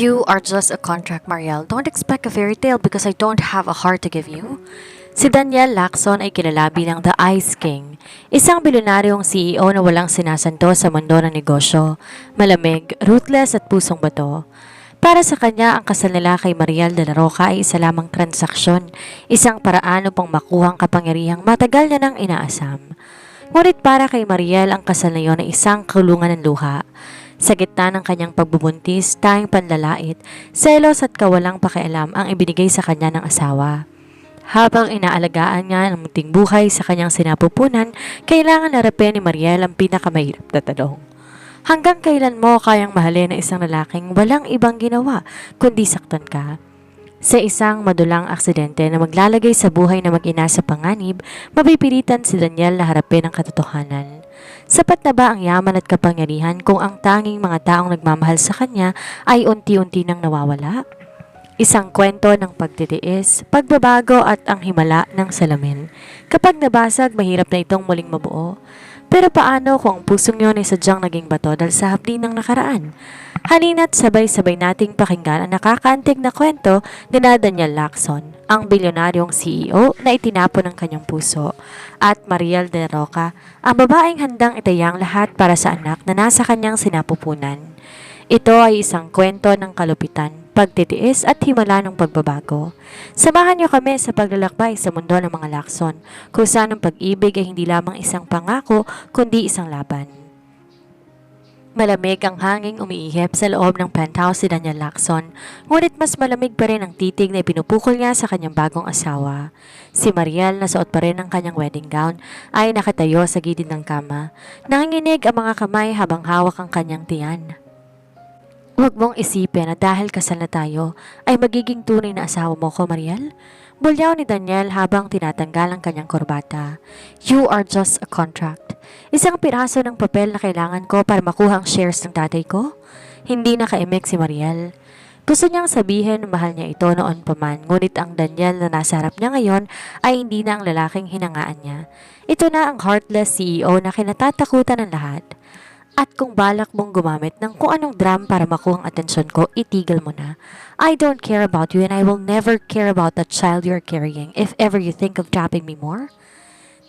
You are just a contract, Mariel. Don't expect a fairy tale because I don't have a heart to give you. Si Daniel Lacson ay kilala bilang The Ice King, isang bilyonaryong CEO na walang sinasanto sa mundo ng negosyo, malamig, ruthless at pusong bato. Para sa kanya, ang kasal nila kay Mariel de la Roca ay isa lamang transaksyon, isang paraan upang makuhang kapangyarihang matagal na nang inaasam. Ngunit para kay Mariel, ang kasal na iyon ay isang kulungan ng luha. Sa gitna ng kanyang pagbubuntis, tayong panlalait, selos at kawalang pakialam ang ibinigay sa kanya ng asawa. Habang inaalagaan niya ang munting buhay sa kanyang sinapupunan, kailangan harapin ni Mariel ang pinakamahirap na tanong. Hanggang kailan mo kayang mahalin ng isang lalaking walang ibang ginawa kundi saktan ka? Sa isang madulang aksidente na maglalagay sa buhay na mag-ina sa panganib, mapipilitan si Daniel na harapin ang katotohanan. Sapat na ba ang yaman at kapangyarihan kung ang tanging mga taong nagmamahal sa kanya ay unti-unti nang nawawala? Isang kwento ng pagtitiis, pagbabago at ang himala ng salamin. Kapag nabasag, mahirap na itong muling mabuo. Pero paano kung ang pusong yun ay sadyang naging bato dahil sa hapdi ng nakaraan? Halina't sabay-sabay nating pakinggan ang nakakaantig na kwento ni Daniel Lacson, ang bilyonaryong CEO na itinapon ng kanyang puso, at Mariel de la Roca, ang babaeng handang itayang lahat para sa anak na nasa kanyang sinapupunan. Ito ay isang kwento ng kalupitan, pagtitiis at himala ng pagbabago. Samahan niyo kami sa paglalakbay sa mundo ng mga Lacson, kung saan ang pag-ibig ay hindi lamang isang pangako, kundi isang laban. Malamig ang hanging umiihip sa loob ng penthouse si Daniel Lacson, ngunit mas malamig pa rin ang titig na ipinupukol niya sa kanyang bagong asawa. Si Mariel, na suot pa rin ang kanyang wedding gown, ay nakatayo sa gilid ng kama. Nanginginig ang mga kamay habang hawak ang kanyang tiyan. Huwag mong isipin na dahil kasal na tayo, ay magiging tunay na asawa mo ko, Mariel. Bulyaw ni Daniel habang tinatanggal ang kanyang korbata. You are just a contract. Isang piraso ng papel na kailangan ko para makuha ang shares ng tatay ko. Hindi nakaimik si Mariel. Gusto niyang sabihin mahal niya ito noon pa man, ngunit ang Daniel na nasa harap niya ngayon ay hindi na ang lalaking hinangaan niya. Ito na ang heartless CEO na kinatatakutan ng lahat. At kung balak mong gumamit ng kung anong drum para makuha ang atensyon ko, itigil mo na. I don't care about you and I will never care about that child you're carrying if ever you think of dropping me more.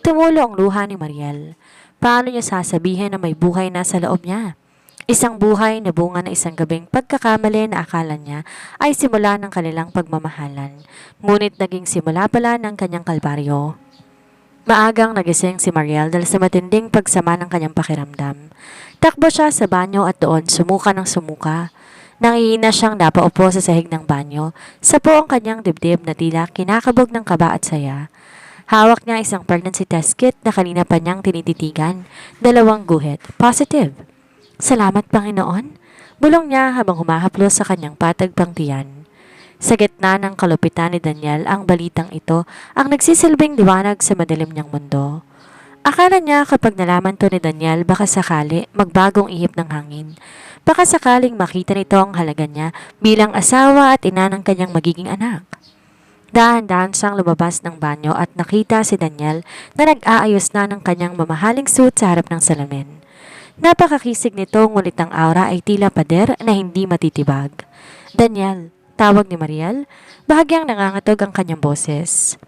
Tumulo ang luha ni Mariel. Paano niya sasabihin na may buhay na sa loob niya? Isang buhay na bunga na isang gabing pagkakamali na akala niya ay simula ng kanilang pagmamahalan. Ngunit naging simula pala ng kanyang kalbaryo. Maagang nagising si Mariel dahil sa matinding pagsama ng kanyang pakiramdam. Takbo siya sa banyo at doon sumuka ng sumuka. Nangihina siyang napaupo sa sahig ng banyo, sa ang kanyang dibdib na tila kinakabog ng kaba at saya. Hawak niya isang pregnancy test kit na kanina pa niyang tinititigan, 2 guhit, positive. Salamat, Panginoon, bulong niya habang humahaplos sa kanyang patag pang tiyan. Sa gitna ng kalupitan ni Daniel, ang balitang ito ang nagsisilbing liwanag sa madilim niyang mundo. Akala niya kapag nalaman to ni Daniel, baka sakali magbagong ihip ng hangin. Baka sakaling makita nito ang halaga niya bilang asawa at ina ng kanyang magiging anak. Dahan-dahan siyang lumabas ng banyo at nakita si Daniel na nag-aayos na ng kanyang mamahaling suit sa harap ng salamin. Napakakisig nito, ngunit ang aura ay tila pader na hindi matitibag. Daniel, tawag ni Mariel, bahagyang nangangatog ang kanyang boses.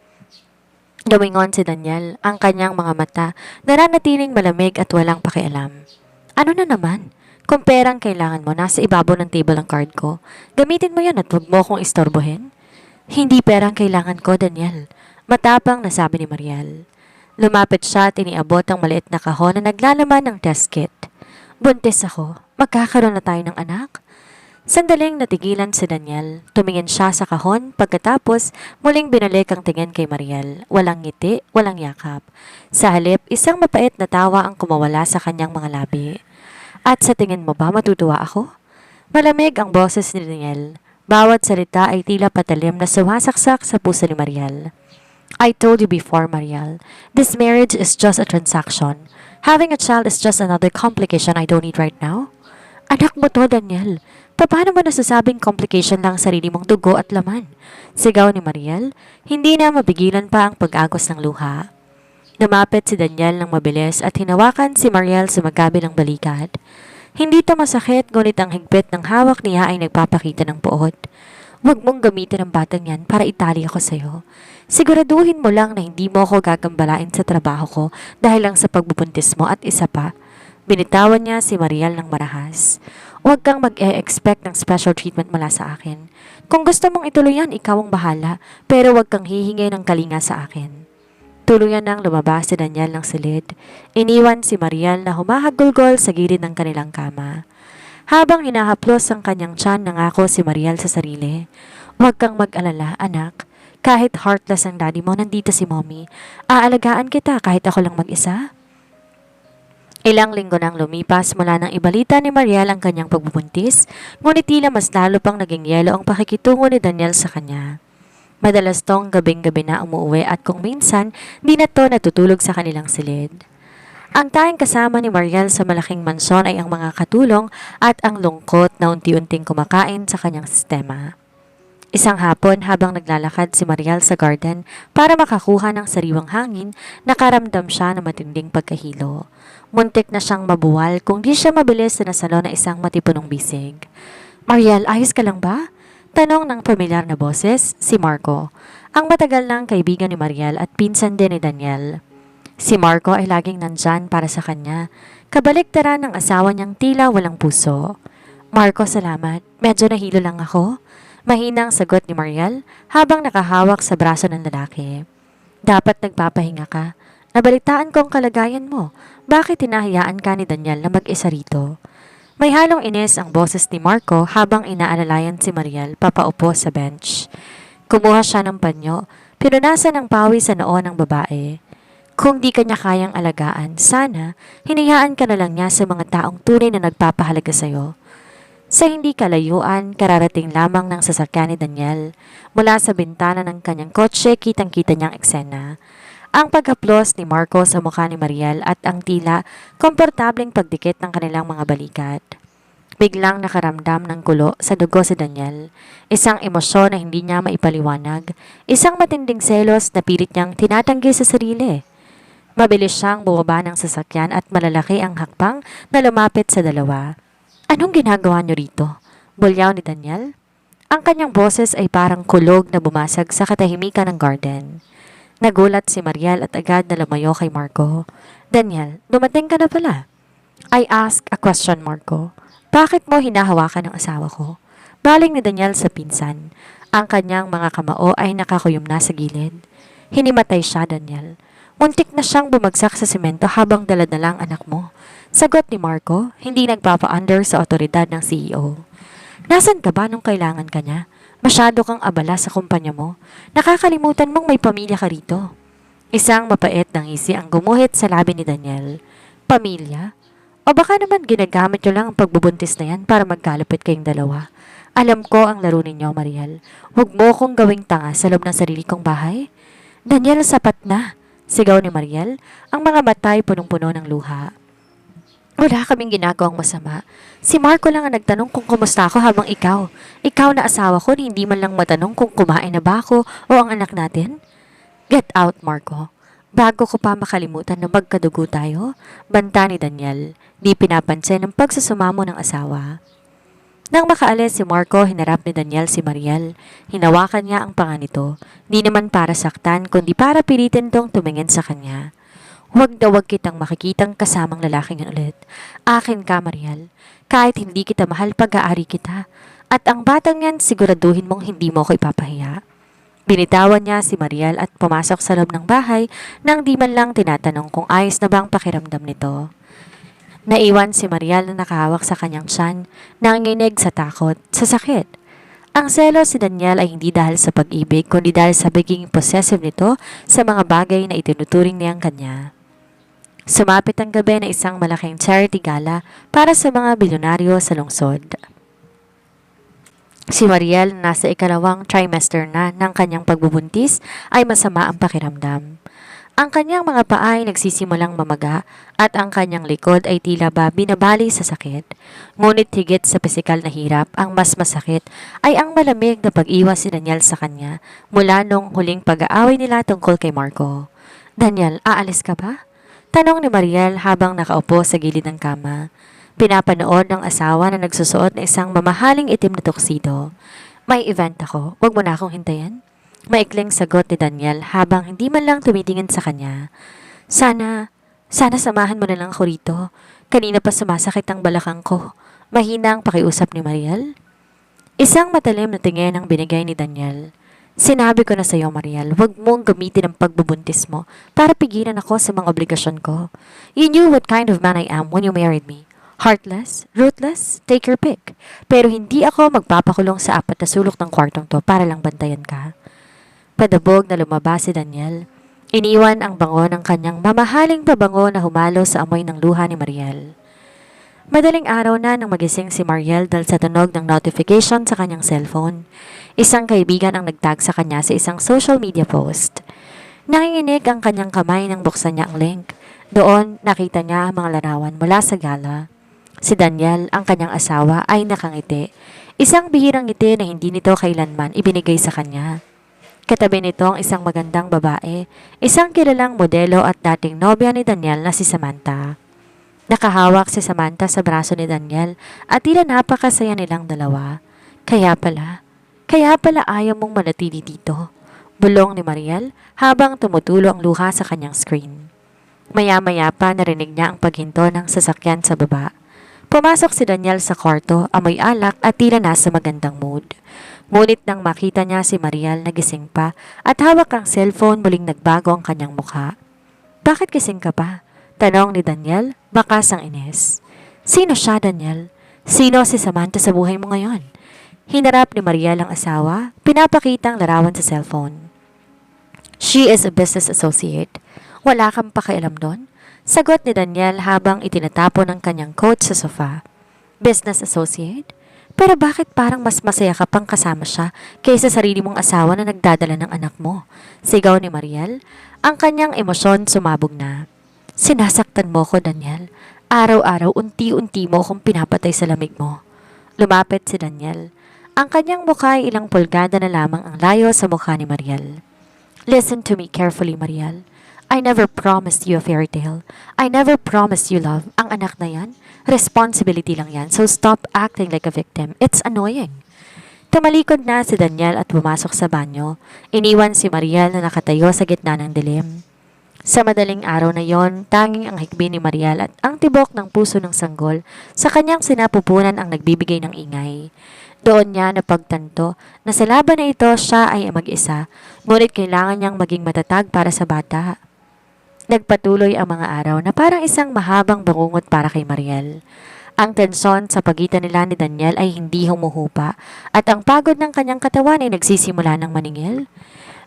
Lumingon si Daniel, ang kanyang mga mata nananatiling malamig at walang pakialam. Ano na naman? Kung perang kailangan mo, nasa ibabaw ng table ang card ko. Gamitin mo yan at huwag mo akong istorbohin. Hindi perang kailangan ko, Daniel. Matapang na sabi ni Mariel. Lumapit siya at iniabot ang maliit na kahon na naglalaman ng test kit. Buntis ako. Magkakaroon na tayo ng anak? Sandaling natigilan si Daniel. Tumingin siya sa kahon, pagkatapos muling binalik ang tingin kay Mariel. Walang ngiti, walang yakap. Sa halip, isang mapait na tawa ang kumawala sa kanyang mga labi. At sa tingin mo ba matutuwa ako? Malamig ang boses ni Daniel. Bawat salita ay tila patalim na sumasaksak sa puso ni Mariel. I told you before, Mariel, this marriage is just a transaction. Having a child is just another complication I don't need right now. Anak mo to, Daniel. Paano mo nasasabing complication lang ang sarili mong dugo at laman? Sigaw ni Mariel, hindi na mabigilan pa ang pag-agos ng luha. Lumapit si Daniel ng mabilis at hinawakan si Mariel sa magkabilang balikat. Hindi ito masakit, ngunit ang higpit ng hawak niya ay nagpapakita ng puot. Huwag mong gamitin ang batang yan para itali ako sa'yo. Siguraduhin mo lang na hindi mo ako gagambalain sa trabaho ko dahil lang sa pagbubuntis mo at isa pa. Binitawan niya si Mariel ng marahas. Huwag kang mag-e-expect ng special treatment mula sa akin. Kung gusto mong ituloy yan, ikaw ang bahala, pero huwag kang hihingi ng kalinga sa akin. Tuluyan nang lumabas si Daniel ng silid. Iniwan si Mariel na humahagulgol sa gilid ng kanilang kama. Habang hinahaplos ang kanyang tiyan, nangako si Mariel sa sarili. Huwag kang mag-alala, anak. Kahit heartless ang daddy mo, nandito si mommy. Aalagaan kita kahit ako lang mag-isa. Ilang linggo nang lumipas mula nang ibalita ni Mariel ang kanyang pagbubuntis, ngunit tila mas lalo pang naging yelo ang pakikitungo ni Daniel sa kanya. Madalas tong gabing-gabi na umuwi at kung minsan, di na to natutulog sa kanilang silid. Ang tanging kasama ni Mariel sa malaking mansyon ay ang mga katulong at ang lungkot na unti-unting kumakain sa kanyang sistema. Isang hapon habang naglalakad si Mariel sa garden para makakuha ng sariwang hangin, nakaramdam siya ng matinding pagkahilo. Muntik na siyang mabuwal kung di siya mabilis na nasalo na isang matipunong bisig. Mariel, ayos ka lang ba? Tanong ng pamilyar na boses, si Marco, ang matagal ng kaibigan ni Mariel at pinsan din ni Daniel. Si Marco ay laging nandyan para sa kanya, kabaliktaran ng asawa niyang tila walang puso. Marco, salamat. Medyo nahilo lang ako. Mahinang sagot ni Mariel habang nakahawak sa braso ng lalaki. Dapat nagpapahinga ka. Nabalitaan ko ang kalagayan mo. Bakit hinahayaan ka ni Daniel na mag-isa rito? May halong inis ang boses ni Marco habang inaalalayan si Mariel papaupo sa bench. Kumuha siya ng panyo, pinunasan ng pawis sa noo ng babae. Kung di kanya kayang alagaan, sana hinayaan ka na lang niya sa mga taong tunay na nagpapahalaga sa'yo. Sa hindi kalayuan, kararating lamang ng sasakyan ni Daniel. Mula sa bintana ng kanyang kotse, kitang-kita niyang eksena. Ang paghaplos ni Marco sa mukha ni Mariel at ang tila komportableng pagdikit ng kanilang mga balikat. Biglang nakaramdam ng kulo sa dugo si Daniel. Isang emosyon na hindi niya maipaliwanag. Isang matinding selos na pilit niyang tinatanggi sa sarili. Mabilis siyang bumaba ng sasakyan at malalaki ang hakbang na lumapit sa dalawa. Anong ginagawa niyo rito? Bulyaw ni Daniel. Ang kanyang boses ay parang kulog na bumasag sa katahimikan ng garden. Nagulat si Mariel at agad na lumayo kay Marco. Daniel, dumating ka na pala. I ask a question, Marco. Bakit mo hinahawakan ang asawa ko? Baling ni Daniel sa pinsan. Ang kanyang mga kamao ay nakakuyom na sa gilid. Hinimatay siya, Daniel. Muntik na siyang bumagsak sa semento habang daladala ang anak mo. Sagot ni Marco, hindi nagpapa-under sa otoridad ng CEO. Nasaan ka ba nung kailangan ka niya? Masyado kang abala sa kumpanya mo. Nakakalimutan mong may pamilya ka rito. Isang mapait na ngisi ang gumuhit sa labi ni Daniel. Pamilya? O baka naman ginagamit niyo lang ang pagbubuntis na yan para magkalapit kayong dalawa. Alam ko ang laro ninyo, Mariel. Huwag mo kong gawing tanga sa loob ng sarili kong bahay. Daniel, sapat na. Sigaw ni Mariel, ang mga matay punong-puno ng luha. Wala kaming ginagawang masama. Si Marco lang ang nagtanong kung kumusta ako habang ikaw na asawa ko, hindi man lang matanong kung kumain na ba ako o ang anak natin. Get out, Marco. Bago ko pa makalimutan na magkadugo tayo, banta ni Daniel, di pinapansin ang pagsusumamo ng asawa. Nang makaalis si Marco, hinarap ni Daniel si Mariel. Hinawakan niya ang panga nito, di naman para saktan kundi para pilitin tong tumingin sa kanya. Huwag na huwag kitang makikitang kasamang lalaking yan ulit. Akin ka, Mariel. Kahit hindi kita mahal, pag-aari kita. At ang batang yan, siguraduhin mong hindi mo ko ipapahiya. Binitawan niya si Mariel at pumasok sa loob ng bahay nang di man lang tinatanong kung ayos na bang pakiramdam nito. Naiwan si Mariel na nakahawak sa kanyang tiyan, nanginginig sa takot, sa sakit. Ang selos si Daniel ay hindi dahil sa pag-ibig, kundi dahil sa pagiging possessive nito sa mga bagay na itinuturing niyang kanya. Sumapit ang gabi na isang malaking charity gala para sa mga bilyonaryo sa lungsod. Si Mariel, nasa ikalawang trimester na ng kanyang pagbubuntis, ay masama ang pakiramdam. Ang kanyang mga paa ay nagsisimulang mamaga at ang kanyang likod ay tila ba binabali sa sakit. Ngunit higit sa pisikal na hirap, ang mas masakit ay ang malamig na pag-iwas si Daniel sa kanya mula nung huling pag-aaway nila tungkol kay Marco. Daniel, aalis ka ba? Tanong ni Mariel habang nakaupo sa gilid ng kama. Pinapanood ng asawa na nagsusuot ng isang mamahaling itim na tuxedo. May event ako, wag mo na akong hintayin. Maikling sagot ni Daniel habang hindi man lang tumitingin sa kanya. Sana samahan mo na lang ako rito. Kanina pa sumasakit ang balakang ko. Mahina ang pakiusap ni Mariel. Isang matalim na tingin ang binigay ni Daniel. Sinabi ko na sa iyo, Mariel, huwag mong gamitin ang pagbubuntis mo para pigilan ako sa mga obligasyon ko. You knew what kind of man I am when you married me. Heartless, ruthless, take your pick. Pero hindi ako magpapakulong sa apat na sulok ng kwartong to para lang bantayan ka. Padabog na lumabas si Daniel. Iniwan ang bango ng kanyang mamahaling pabango na humalo sa amoy ng luha ni Mariel. Madaling araw na nang magising si Mariel dahil sa tunog ng notification sa kanyang cellphone. Isang kaibigan ang nagtag sa kanya sa isang social media post. Nanginginig ang kanyang kamay nang buksan niya ang link. Doon nakita niya ang mga larawan mula sa gala. Si Daniel, ang kanyang asawa, ay nakangiti. Isang bihirang ngiti na hindi nito kailanman ibinigay sa kanya. Katabi nito ang isang magandang babae, isang kilalang modelo at dating nobya ni Daniel na si Samantha. Nakahawak si Samantha sa braso ni Daniel at tila napakasaya nilang dalawa. Kaya pala ayaw mong manatili dito. Bulong ni Mariel habang tumutulo ang luha sa kanyang screen. Maya-maya pa narinig niya ang paghinto ng sasakyan sa baba. Pumasok si Daniel sa kwarto, amoy alak at tila nasa magandang mood. Ngunit nang makita niya si Mariel nagising pa at hawak ang cellphone, muling nagbago ang kanyang mukha. Bakit gising ka pa? Tanong ni Daniel, bakas ang inis. Sino siya, Daniel? Sino si Samantha sa buhay mo ngayon? Hinarap ni Mariel ang asawa, pinapakita ang larawan sa cellphone. She is a business associate. Wala kang pakialam doon? Sagot ni Daniel habang itinatapon ang kanyang coat sa sofa. Business associate? Pero bakit parang mas masaya ka pang kasama siya kaysa sarili mong asawa na nagdadala ng anak mo? Sigaw ni Mariel. Ang kanyang emosyon sumabog na. Sinasaktan mo ko, Daniel. Araw-araw unti-unti mo akong pinapatay sa lamig mo. Lumapit si Daniel. Ang kanyang mukha ay ilang pulgada na lamang ang layo sa mukha ni Mariel. Listen to me carefully, Mariel. I never promised you a fairy tale. I never promised you love. Ang anak na yan, responsibility lang yan. So stop acting like a victim. It's annoying. Tumalikod na si Daniel at pumasok sa banyo. Iniwan si Mariel na nakatayo sa gitna ng dilim. Sa madaling araw na yon, tanging ang hikbi ni Mariel at ang tibok ng puso ng sanggol sa kanyang sinapupunan ang nagbibigay ng ingay. Doon niya napagtanto na sa laban na ito siya ay mag-isa, ngunit kailangan niyang maging matatag para sa bata. Nagpatuloy ang mga araw na parang isang mahabang bangungot para kay Mariel. Ang tensyon sa pagitan nila ni Daniel ay hindi humuhupa at ang pagod ng kanyang katawan ay nagsisimula ng maningil.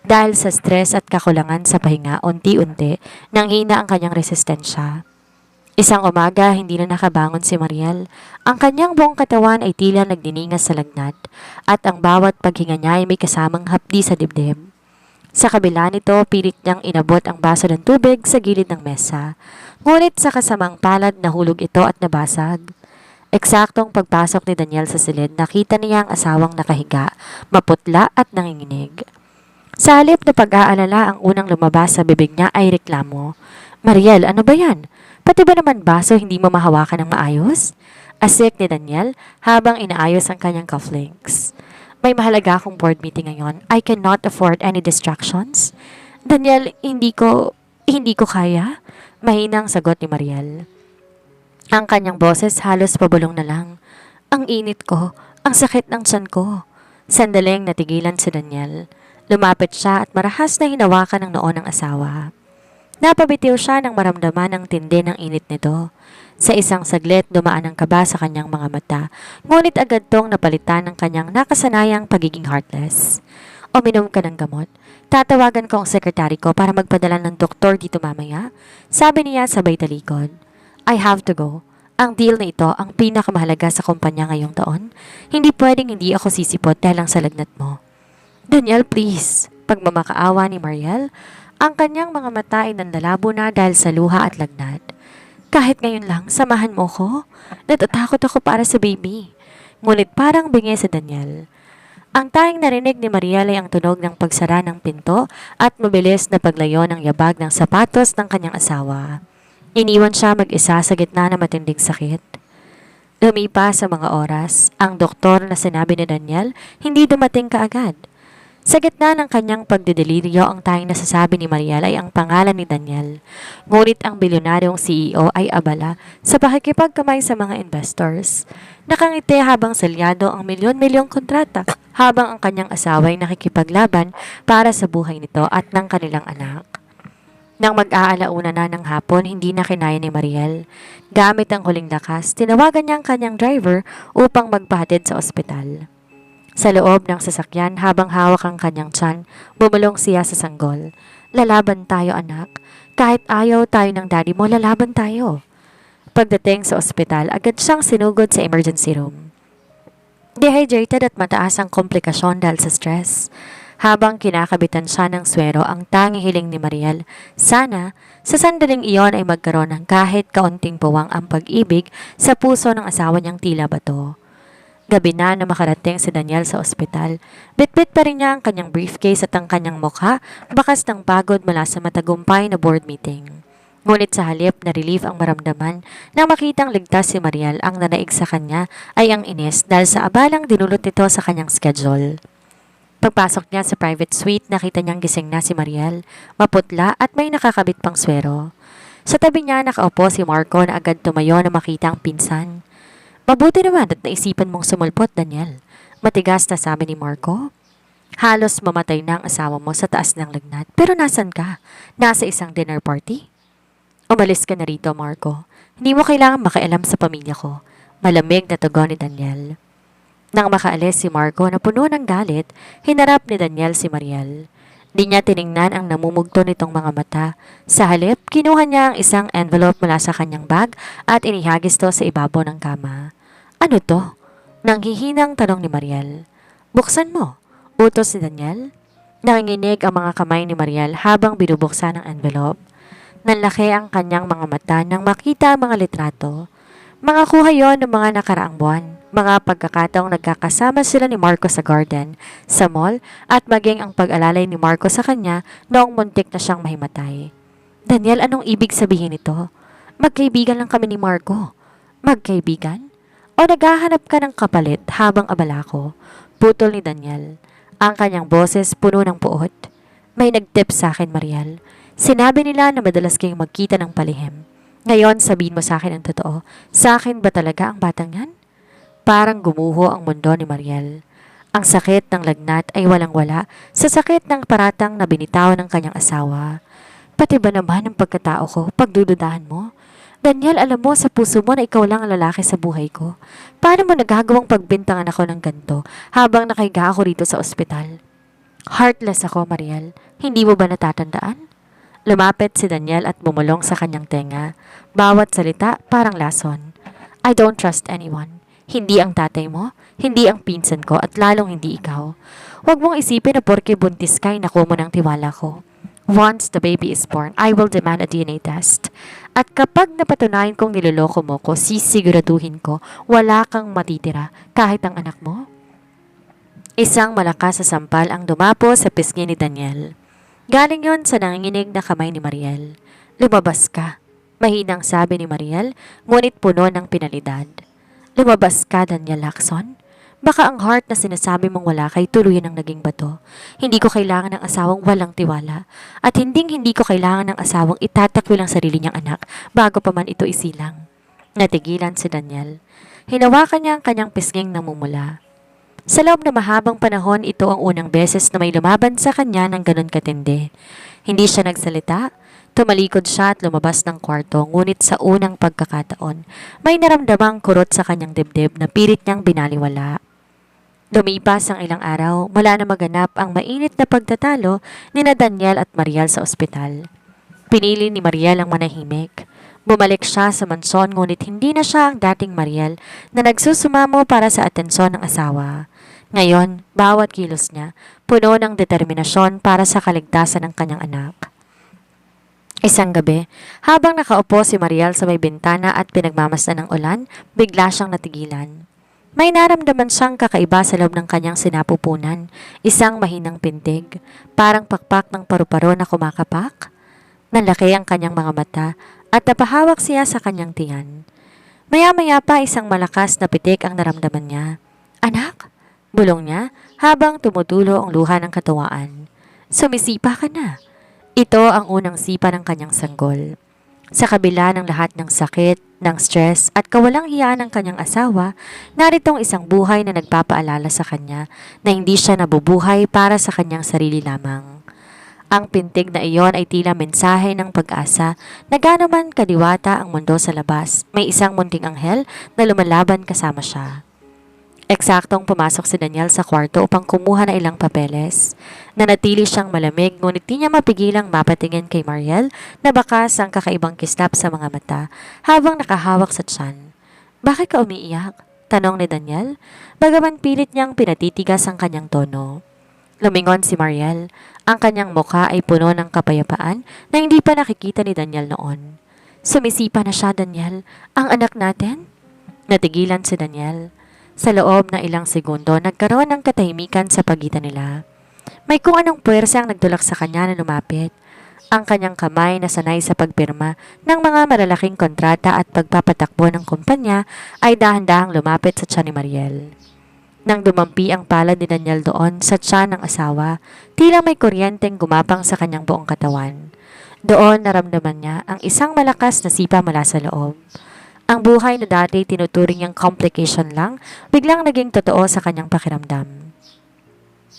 Dahil sa stress at kakulangan sa pahinga, unti-unti nanghina ang kanyang resistensya. Isang umaga, hindi na nakabangon si Mariel. Ang kanyang buong katawan ay tila nagdiningas sa lagnat at ang bawat paghinga niya ay may kasamang hapdi sa dibdib. Sa kabila nito, pilit niyang inabot ang baso ng tubig sa gilid ng mesa. Ngunit sa kasamang palad nahulog ito at nabasag. Eksaktong pagpasok ni Daniel sa silid, nakita niya ang asawang nakahiga, maputla at nanginginig. Sa halip na pag-aalala, ang unang lumabas sa bibig niya ay reklamo. Mariel, ano ba yan? Pati ba naman baso hindi mo mahawakan ng maayos? Asik ni Daniel habang inaayos ang kanyang cufflinks. May mahalaga akong board meeting ngayon. I cannot afford any distractions. Daniel, hindi ko kaya. Mahinang sagot ni Mariel. Ang kanyang boses halos pabulong na lang. Ang init ko, ang sakit ng tiyan ko. Sandaling natigilan si Daniel. Lumapit siya at marahas na hinawakan ng noo ng asawa. Napabitiw siya nang maramdaman ang tindi ng init nito. Sa isang saglit, dumaan ang kaba sa kanyang mga mata, ngunit agad tong napalitan ng kanyang nakasanayang pagiging heartless. Uminom ka ng gamot. Tatawagan ko ang sekretary ko para magpadala ng doktor dito mamaya, sabi niya sabay talikod. I have to go. Ang deal na ito ang pinakamahalaga sa kumpanya ngayong taon. Hindi pwedeng hindi ako sisipot dahil lang sa lagnat mo. Daniel, please. Pagmamakaawa ni Mariel, ang kanyang mga mata ay nandalabo na dahil sa luha at lagnat. Kahit ngayon lang, samahan mo ko. Natatakot ako para sa baby. Ngunit parang bingi sa Daniel. Ang tanging narinig ni Mariel ay ang tunog ng pagsara ng pinto at mabilis na paglayo ng yabag ng sapatos ng kanyang asawa. Iniwan siya mag-isa sa gitna ng matinding sakit. Lumipas sa mga oras, ang doktor na sinabi ni Daniel hindi dumating kaagad. Sa gitna ng kanyang pagdideliryo, ang tanging nasasabi ni Mariel ay ang pangalan ni Daniel. Ngunit ang bilyonaryong CEO ay abala sa pakikipagkamay sa mga investors. Nakangiti habang selyado ang milyon-milyong kontrata, habang ang kanyang asawa ay nakikipaglaban para sa buhay nito at ng kanilang anak. Nang mag-aalauna na ng hapon, hindi na kinaya ni Mariel. Gamit ang huling lakas, tinawagan niya ang kanyang driver upang magpahatid sa ospital. Sa loob ng sasakyan habang hawak ang kanyang tiyan, bumulong siya sa sanggol. Lalaban tayo anak. Kahit ayaw tayo ng daddy mo, lalaban tayo. Pagdating sa ospital, agad siyang sinugod sa emergency room. Dehydrated at mataas ang komplikasyon dahil sa stress. Habang kinakabitan siya ng swero, ang tanging hiling ni Mariel, sana sa sandaling iyon ay magkaroon ng kahit kaunting puwang ang pag-ibig sa puso ng asawa niyang tila bato. Gabi na makarating si Daniel sa ospital. Bitbit pa rin niya ang kanyang briefcase at ang kanyang mukha, bakas ng pagod mula sa matagumpay na board meeting. Ngunit sa halip na relief ang maramdaman nang makitang ligtas si Mariel, ang nanaig sa kanya ay ang inis dahil sa abalang dinulot nito sa kanyang schedule. Pagpasok niya sa private suite, nakita niyang gising na si Mariel, maputla at may nakakabit pang swero. Sa tabi niya nakaupo si Marco na agad tumayo na makita ang pinsan. Mabuti naman at naisipan mong sumulpot, Daniel. Matigas na sabi ni Marco. Halos mamatay na ang asawa mo sa taas ng lagnat. Pero nasan ka? Nasa isang dinner party? Umalis ka na rito, Marco. Hindi mo kailangan makialam sa pamilya ko. Malamig na tugon ni Daniel. Nang makaalis si Marco na puno ng galit, hinarap ni Daniel si Mariel. Di niya tiningnan ang namumugto nitong mga mata. Sa halip, kinuha niya ang isang envelope mula sa kanyang bag at inihagis to sa ibabaw ng kama. Ano to? Nanghihinang tanong ni Mariel. Buksan mo, utos ni Daniel. Nanginginig ang mga kamay ni Mariel habang binubuksan ang envelope. Nanlaki ang kanyang mga mata nang makita ang mga litrato. Mga kuha yon ng mga nakaraang buwan. Mga pagkakataong nagkakasama sila ni Marco sa garden, sa mall, at maging ang pag-alalay ni Marco sa kanya noong muntik na siyang mahimatay. Daniel, anong ibig sabihin nito? Magkaibigan lang kami ni Marco. Magkaibigan? O naghahanap ka ng kapalit habang abala ko? Putol ni Daniel. Ang kanyang boses puno ng puot. May nag-tip sa akin, Mariel. Sinabi nila na madalas kayong magkita ng palihim. Ngayon, sabihin mo sa akin ang totoo. Sa akin ba talaga ang batang yan? Parang gumuho ang mundo ni Mariel. Ang sakit ng lagnat ay walang-wala sa sakit ng paratang na binitaw ng kanyang asawa. Pati ba naman ang pagkatao ko, pagdududahan mo? Daniel, alam mo sa puso mo na ikaw lang ang lalaki sa buhay ko. Paano mo nagagawang pagbintangan ako ng ganito habang nakahiga ako rito sa ospital? Heartless ako, Mariel. Hindi mo ba natatandaan? Lumapit si Daniel at bumulong sa kanyang tenga. Bawat salita parang lason. I don't trust anyone. Hindi ang tatay mo, hindi ang pinsan ko at lalong hindi ikaw. Huwag mong isipin na porke buntis ka ay nakuha mo ng tiwala ko. Once the baby is born, I will demand a DNA test. At kapag napatunayan kong niloloko mo ko, sisiguraduhin ko wala kang matitira kahit ang anak mo. Isang malakas sa sampal ang dumapo sa pisngi ni Daniel. Galing yon sa nanginginig na kamay ni Mariel. Lumabas ka, mahinang sabi ni Mariel, ngunit puno ng pinalidad. Lumabas ka, Daniel Lacson? Baka ang heart na sinasabi mong wala kay tuluyan ng naging bato. Hindi ko kailangan ng asawang walang tiwala. At hindi ko kailangan ng asawang itatakwil ang sarili niyang anak bago pa man ito isilang. Natigilan si Daniel. Hinawakan niya ang kanyang pisnging namumula. Sa loob na mahabang panahon, ito ang unang beses na may lumaban sa kanya ng ganun katindi. Hindi siya nagsalita. Tumalikod siya at lumabas ng kwarto, ngunit sa unang pagkakataon, may naramdamang kurot sa kanyang dibdib na pilit niyang binaliwala. Lumipas ang ilang araw, mula na maganap ang mainit na pagtatalo ni na Daniel at Mariel sa ospital. Pinili ni Mariel ang manahimik. Bumalik siya sa mansyon, ngunit hindi na siya ang dating Mariel na nagsusumamo para sa atensyon ng asawa. Ngayon, bawat kilos niya, puno ng determinasyon para sa kaligtasan ng kanyang anak. Isang gabi, habang nakaupo si Mariel sa may bintana at pinagmamasdan ng ulan, bigla siyang natigilan. May naramdaman siyang kakaiba sa loob ng kanyang sinapupunan, isang mahinang pintig, parang pakpak ng paru-paro na kumakapak. Nalaki ang kanyang mga mata at napahawak siya sa kanyang tiyan. Maya-maya pa isang malakas na pitik ang naramdaman niya. Anak? Bulong niya habang tumutulo ang luha ng katawaan. Sumisipa ka na. Ito ang unang sipa ng kanyang sanggol. Sa kabila ng lahat ng sakit, ng stress at kawalang hiya ng kanyang asawa, naritong isang buhay na nagpapaalala sa kanya na hindi siya nabubuhay para sa kanyang sarili lamang. Ang pintig na iyon ay tila mensahe ng pag-asa na ganoman kadiwata ang mundo sa labas, may isang munting anghel na lumalaban kasama siya. Eksaktong pumasok si Daniel sa kwarto upang kumuha ng ilang papeles. Nanatili siyang malamig ngunit di niya mapigilang mapatingin kay Mariel na bakas ang kakaibang kislap sa mga mata habang nakahawak sa tiyan. Bakit ka umiiyak? Tanong ni Daniel, bagaman pilit niyang pinatitigas ang kanyang tono. Lumingon si Mariel. Ang kanyang mukha ay puno ng kapayapaan na hindi pa nakikita ni Daniel noon. Sumisipa na siya, Daniel. Ang anak natin? Natigilan si Daniel. Sa loob ng ilang segundo, nagkaroon ng katahimikan sa pagitan nila. May kung anong puwersa ang nagtulak sa kanya na lumapit. Ang kanyang kamay na sanay sa pagpirma ng mga malalaking kontrata at pagpapatakbo ng kumpanya ay dahan-dahang lumapit sa tiyan ni Mariel. Nang dumampi ang palad ni Daniel doon sa tiyan ng asawa, tila may kuryenteng gumapang sa kanyang buong katawan. Doon naramdaman niya ang isang malakas na sipa mula sa loob. Ang buhay na dati tinuturing niyang complication lang, biglang naging totoo sa kanyang pakiramdam.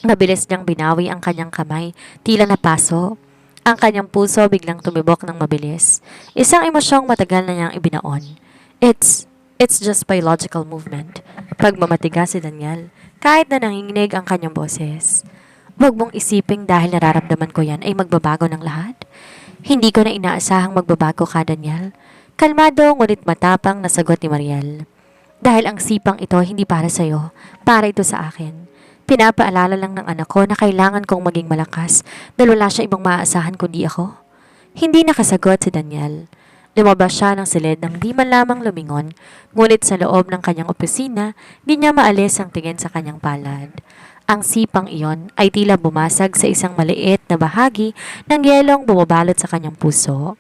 Mabilis niyang binawi ang kanyang kamay, tila napaso. Ang kanyang puso biglang tumibok ng mabilis. Isang emosyong matagal na niyang ibinaon. It's just biological movement. Pagmamatiga si Daniel, kahit na nanginginig ang kanyang boses. Huwag mong isiping dahil nararamdaman ko yan ay magbabago ng lahat. Hindi ko na inaasahang magbabago ka, Daniel. Kalmado ngunit matapang na sagot ni Mariel. Dahil ang sipang ito hindi para sa'yo, para ito sa akin. Pinapaalala lang ng anak ko na kailangan kong maging malakas dahil wala siya ibang maaasahan kundi ako. Hindi nakasagot si Daniel. Lumabas siya ng silid nang di man lamang lumingon, ngunit sa loob ng kanyang opisina, di niya maalis ang tingin sa kanyang palad. Ang sipang iyon ay tila bumasag sa isang maliit na bahagi ng yelong bumabalot sa kanyang puso.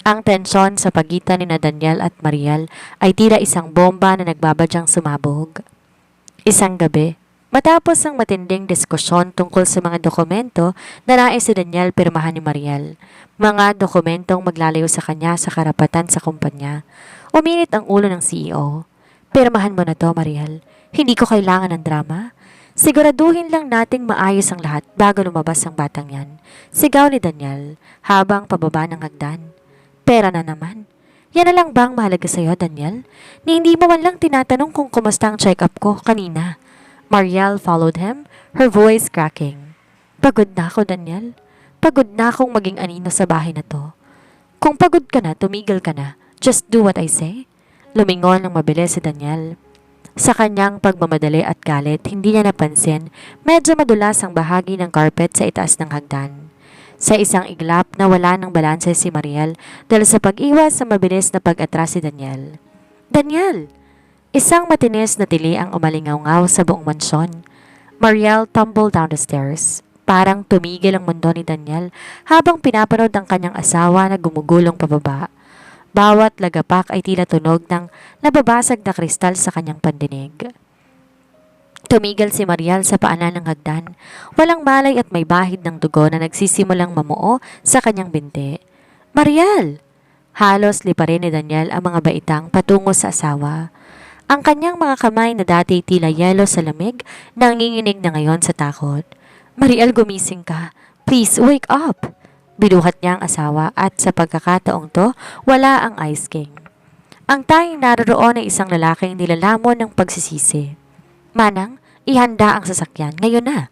Ang tensyon sa pagitan ni Daniel at Mariel ay tila isang bomba na nagbabadyang sumabog. Isang gabi, matapos ang matinding diskusyon tungkol sa mga dokumento na nais si Daniel pirmahan ni Mariel, mga dokumentong maglalayo sa kanya sa karapatan sa kumpanya, uminit ang ulo ng CEO. Pirmahan mo na to, Mariel. Hindi ko kailangan ng drama. Siguraduhin lang nating maayos ang lahat bago lumabas ang batang yan. Sigaw ni Daniel habang pababa ng hagdan. Pera na naman. Yan na lang bang mahalaga sa'yo, Daniel? Ni hindi mo man lang tinatanong kung kumusta ang check-up ko kanina. Mariel followed him, her voice cracking. Pagod na ako, Daniel. Pagod na akong maging anino sa bahay na to. Kung pagod ka na, tumigil ka na. Just do what I say. Lumingon ng mabilis si Daniel. Sa kanyang pagmamadali at galit, hindi niya napansin, medyo madulas ang bahagi ng carpet sa itaas ng hagdan. Sa isang iglap na wala ng balanse si Mariel dahil sa pag-iwas sa mabilis na pag-atras si Daniel. Daniel! Isang matinis na tili ang umalingaw-ngaw sa buong mansyon. Mariel tumbled down the stairs. Parang tumigil ang mundo ni Daniel habang pinapanood ang kanyang asawa na gumugulong pababa. Bawat lagapak ay tila tunog ng nababasag na kristal sa kanyang pandinig. Tumigil si Mariel sa paanan ng hagdan. Walang malay at may bahid ng dugo na nagsisimulang mamuo sa kanyang binti. Mariel! Halos liparin ni Daniel ang mga baitang patungo sa asawa. Ang kanyang mga kamay na dati tila yelo sa lamig, nanginginig na ngayon sa takot. Mariel, gumising ka. Please, wake up! Binuhat niya ang asawa at sa pagkakataong to, wala ang Ice King. Ang tanging naroroon ay isang lalaking nilalamon ng pagsisisi. Manang, ihanda ang sasakyan ngayon na.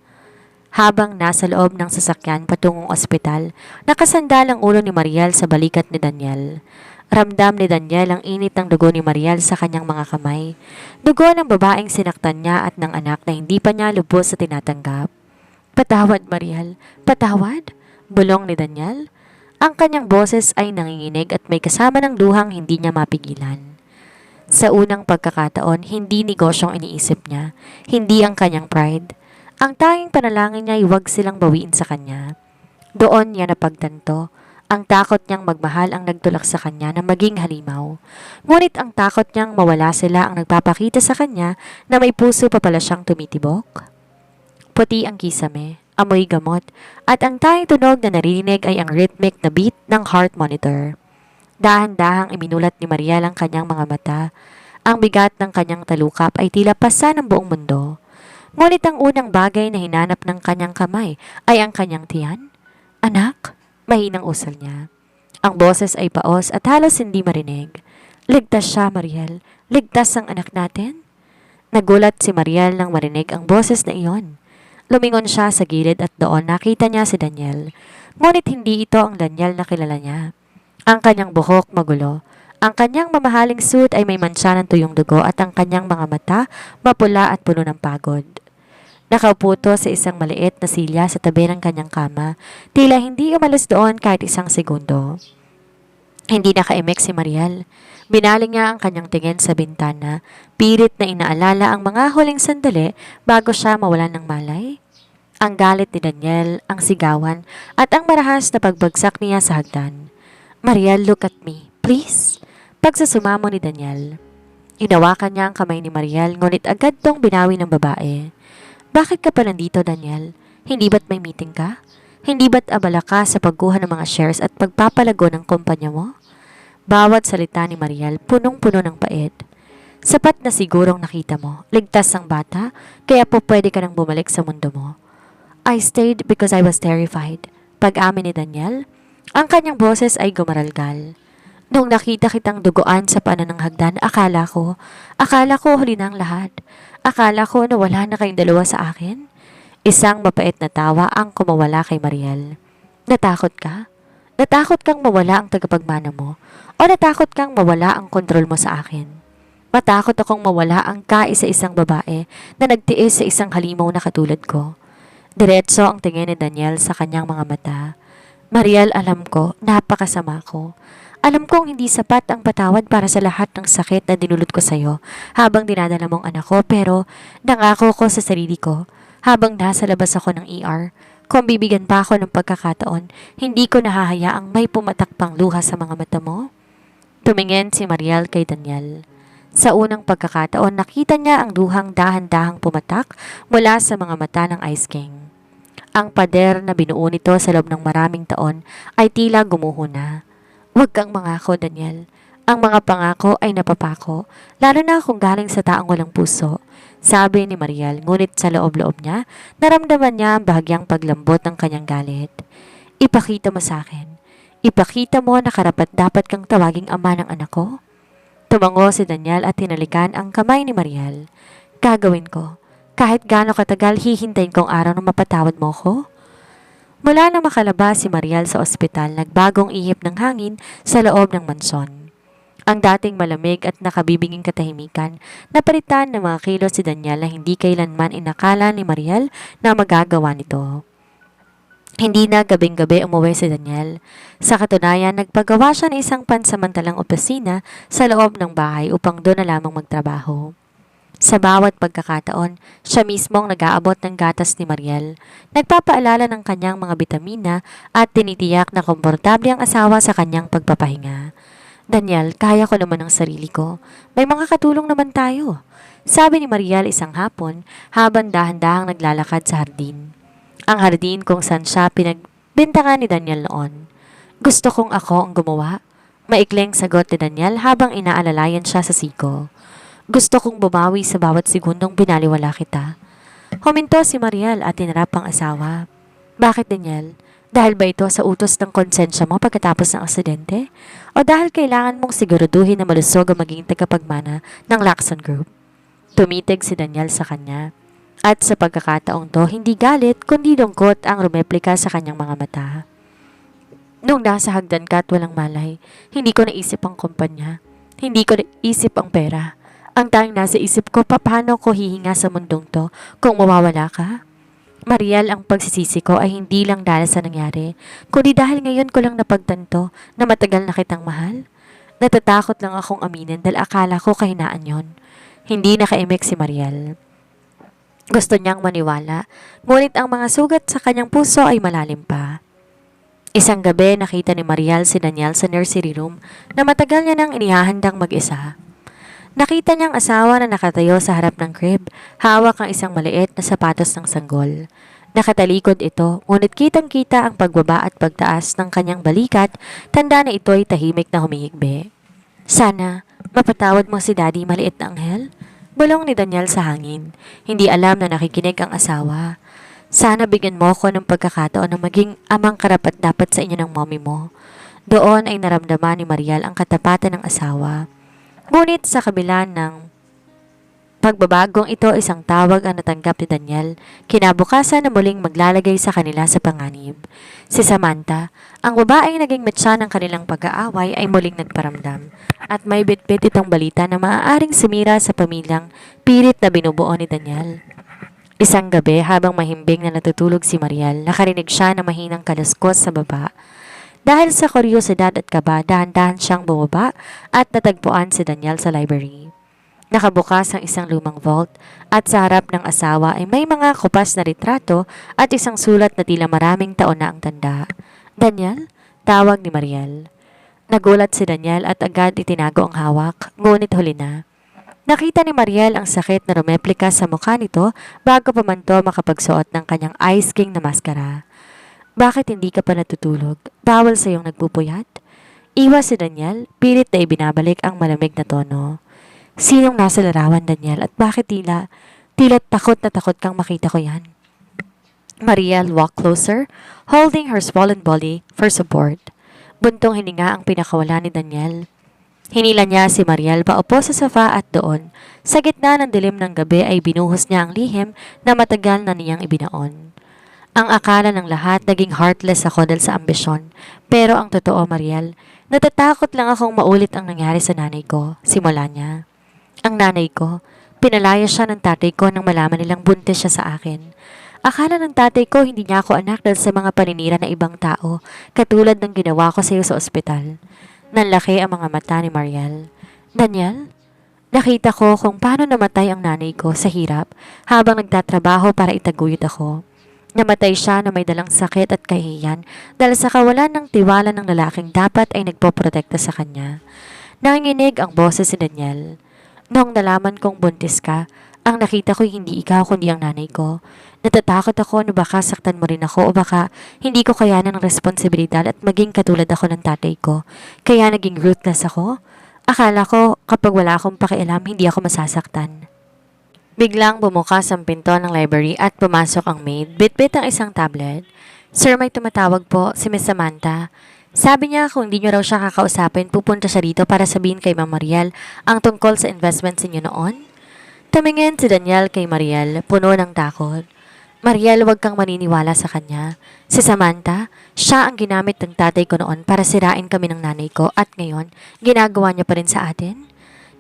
Habang nasa loob ng sasakyan patungong ospital, nakasandal ang ulo ni Mariel sa balikat ni Daniel. Ramdam ni Daniel ang init ng dugo ni Mariel sa kanyang mga kamay. Dugo ng babaeng sinaktan niya at ng anak na hindi pa niya lubos sa tinatanggap. Patawad, Mariel. Patawad? Bulong ni Daniel. Ang kanyang boses ay nanginginig at may kasama ng luhang hindi niya mapigilan. Sa unang pagkakataon, hindi negosyong iniisip niya, hindi ang kanyang pride. Ang tanging panalangin niya ay huwag silang bawiin sa kanya. Doon niya napagtanto, Ang takot niyang magmahal ang nagtulak sa kanya na maging halimaw. Ngunit ang takot niyang mawala sila ang nagpapakita sa kanya na may puso pa pala siyang tumitibok. Puti ang kisame, amoy gamot, at ang tanging tunog na narinig ay ang rhythmic na beat ng heart monitor. Dahan-dahang iminulat ni Mariel ang kanyang mga mata. Ang bigat ng kanyang talukap ay tila pasa ng buong mundo. Ngunit ang unang bagay na hinanap ng kanyang kamay ay ang kanyang tiyan. Anak, mahinang usal niya. Ang boses ay paos at halos hindi marinig. Ligtas siya, Mariel. Ligtas ang anak natin. Nagulat si Mariel nang marinig ang boses na iyon. Lumingon siya sa gilid at doon nakita niya si Daniel. Ngunit hindi ito ang Daniel na kilala niya. Ang kanyang buhok magulo. Ang kanyang mamahaling suit ay may mantsa ng tuyong dugo at ang kanyang mga mata mapula at puno ng pagod. Nakaupo ito sa isang maliit na silya sa tabi ng kanyang kama, tila hindi umalis doon kahit isang segundo. Hindi nakaimik si Mariel. Binaling niya ang kanyang tingin sa bintana, pilit na inaalala ang mga huling sandali bago siya mawalan ng malay. Ang galit ni Daniel, ang sigawan, at ang marahas na pagbagsak niya sa hagdan. Mariel, look at me, please. Pagsasumamo ni Daniel. Inawakan niya ang kamay ni Mariel, ngunit agad tong binawi ng babae. Bakit ka pa nandito, Daniel? Hindi ba't may meeting ka? Hindi ba't abala ka sa pagkuha ng mga shares at pagpapalago ng kumpanya mo? Bawat salita ni Mariel punong-puno ng pait. Sapat na sigurong nakita mo, ligtas ang bata, kaya po pwede ka nang bumalik sa mundo mo. I stayed because I was terrified. Pag-amin ni Daniel, ang kanyang boses ay gumaralgal. Nung nakita kitang duguan sa paanan ng hagdan, akala ko huli na ang lahat. Akala ko na wala na kayong dalawa sa akin. Isang mapait na tawa ang kumawala kay Mariel. Natakot ka? Natakot kang mawala ang tagapagmana mo? O natakot kang mawala ang kontrol mo sa akin? Matakot akong mawala ang kaisa-isang babae na nagtiis sa isang halimaw na katulad ko. Diretso ang tingin ni Daniel sa kanyang mga mata. Mariel, alam ko, napakasama ko. Alam kong hindi sapat ang patawad para sa lahat ng sakit na dinulot ko sa'yo habang dinadala mong anak ko, pero nangako ko sa sarili ko habang nasa labas ako ng ER. Kung bibigyan pa ako ng pagkakataon, hindi ko nahahayaang may pumatak pang luha sa mga mata mo. Tumingin si Mariel kay Daniel. Sa unang pagkakataon, nakita niya ang luhang dahan-dahang pumatak mula sa mga mata ng Ice King. Ang pader na binuo nito sa loob ng maraming taon ay tila gumuho na. Huwag kang mangako, Daniel. Ang mga pangako ay napapako, lalo na kung galing sa taong walang puso. Sabi ni Mariel, ngunit sa loob-loob niya, naramdaman niya ang bahagyang paglambot ng kanyang galit. Ipakita mo sa akin. Ipakita mo na karapat-dapat kang tawaging ama ng anak ko. Tumango si Daniel at tinalikan ang kamay ni Mariel. Gagawin ko. Kahit gaano katagal, hihintayin kong araw na mapatawad mo ko. Mula na makalabas si Mariel sa ospital, nagbagong ihip ng hangin sa loob ng mansyon. Ang dating malamig at nakabibinging katahimikan, napalitan ng mga kilos si Daniel na hindi kailanman inakala ni Mariel na magagawa nito. Hindi na gabing-gabi umuwi si Daniel. Sa katunayan, nagpagawa siya ng isang pansamantalang opisina sa loob ng bahay upang doon na lamang magtrabaho. Sa bawat pagkakataon, siya mismong nag-aabot ng gatas ni Mariel, nagpapaalala ng kanyang mga bitamina at tinitiyak na komportable ang asawa sa kanyang pagpapahinga. Daniel, kaya ko naman ang sarili ko. May mga katulong naman tayo. Sabi ni Mariel isang hapon habang dahan-dahang naglalakad sa hardin. Ang hardin kung saan siya pinagbintangan ni Daniel noon. Gusto kong ako ang gumawa. Maikling sagot ni Daniel habang inaalalayan siya sa siko. Gusto kong bumawi sa bawat segundong binaliwala kita. Huminto si Mariel at tinarap ang asawa. Bakit, Daniel? Dahil ba ito sa utos ng konsensya mo pagkatapos ng aksidente? O dahil kailangan mong siguraduhin na malusog ang maging tagapagmana ng Lacson Group? Tumitig si Daniel sa kanya. At sa pagkakataong to, hindi galit kundi lungkot ang rumeplika sa kanyang mga mata. Nung nasa hagdan ka at walang malay, hindi ko naisip ang kumpanya. Hindi ko naisip ang pera. Ang tanging nasa isip ko, paano ko hihinga sa mundong to kung mawawala ka? Mariel, ang pagsisisi ko ay hindi lang dahil sa nangyari, kundi dahil ngayon ko lang napagtanto na matagal na kitang mahal. Natatakot lang akong aminin dahil akala ko kahinaan yon. Hindi nakaimik si Mariel. Gusto niyang maniwala, ngunit ang mga sugat sa kanyang puso ay malalim pa. Isang gabi nakita ni Marial si Daniel sa nursery room na matagal niya nang inihahandang mag-isa. Nakita niyang asawa na nakatayo sa harap ng crib, hawak ang isang maliit na sapatos ng sanggol. Nakatalikod ito, ngunit kitang-kita ang pagbaba at pagtaas ng kanyang balikat, tanda na ito'y tahimik na humihigbi. Sana, mapatawad mo si Daddy, maliit na anghel? Bulong ni Daniel sa hangin. Hindi alam na nakikinig ang asawa. Sana bigyan mo ko ng pagkakataon na maging amang karapat-dapat sa inyo ng mommy mo. Doon ay naramdaman ni Marial ang katapatan ng asawa. Ngunit sa kabila ng pagbabagong ito, isang tawag ang natanggap ni Daniel. Kinabukasan na muling maglalagay sa kanila sa panganib. Si Samantha, ang babaeng naging metsa ng kanilang pag-aaway, ay muling nagparamdam. At may bitbit itong balita na maaaring sumira sa pamilyang pilit na binubuo ni Daniel. Isang gabi habang mahimbing na natutulog si Marial, nakarinig siya ng mahinang kaluskos sa baba. Dahil sa kuryosidad at kaba, dahan-dahan siyang bumaba at natagpuan si Daniel sa library. Nakabukas ang isang lumang vault at sa harap ng asawa ay may mga kupas na retrato at isang sulat na tila maraming taon na ang tanda. Daniel? Tawag ni Marial. Nagulat si Daniel at agad itinago ang hawak, ngunit huli na. Nakita ni Marial ang sakit na rumeplika sa mukha nito bago pa man to makapagsuot ng kanyang Ice King na maskara. Bakit hindi ka pa natutulog? Bawal sa iyong nagpupuyat? Iwas si Daniel, pilit na ibinabalik ang malamig na tono. Sinong nasa larawan, Daniel, at bakit tila takot na takot kang makita ko yan? Marial walked closer, holding her swollen body for support. Buntong hininga ang pinakawala ni Daniel. Hinila niya si Marial paupo sa sofa at doon, sa gitna ng dilim ng gabi ay binuhos niya ang lihim na matagal na niyang ibinaon. Ang akala ng lahat naging heartless ako dahil sa ambisyon. Pero ang totoo, Marial, natatakot lang akong maulit ang nangyari sa nanay ko, simula niya. Ang nanay ko, pinalaya siya ng tatay ko nang malaman nilang buntis siya sa akin. Akala ng tatay ko hindi niya ako anak dahil sa mga paninira ng ibang tao, katulad ng ginawa ko sa iyo sa ospital. Nanlaki ang mga mata ni Marial. Daniel? Nakita ko kung paano namatay ang nanay ko sa hirap habang nagtatrabaho para itaguyod ako. Namatay siya na may dalang sakit at kahihiyan dahil sa kawalan ng tiwala ng lalaking dapat ay nagpoprotekta sa kanya. Nanginginig ang boses si Daniel. Noong nalaman kong buntis ka, ang nakita ko hindi ikaw kundi ang nanay ko. Natatakot ako na baka saktan mo rin ako o baka hindi ko kayanan ng responsibilidad at maging katulad ako ng tatay ko. Kaya naging ruthless ako. Akala ko kapag wala akong pakialam hindi ako masasaktan. Biglang bumukas ang pinto ng library at pumasok ang maid. Bitbit ang isang tablet. Sir, may tumatawag po, si Miss Samantha. Sabi niya kung hindi niyo raw siya kakausapin, pupunta siya dito para sabihin kay Ma'am Marial ang tungkol sa investments niyo noon. Tumingin si Daniel kay Marial, puno ng takot. Marial, huwag kang maniniwala sa kanya. Si Samantha, siya ang ginamit ng tatay ko noon para sirain kami ng nanay ko at ngayon, ginagawa niya pa rin sa atin.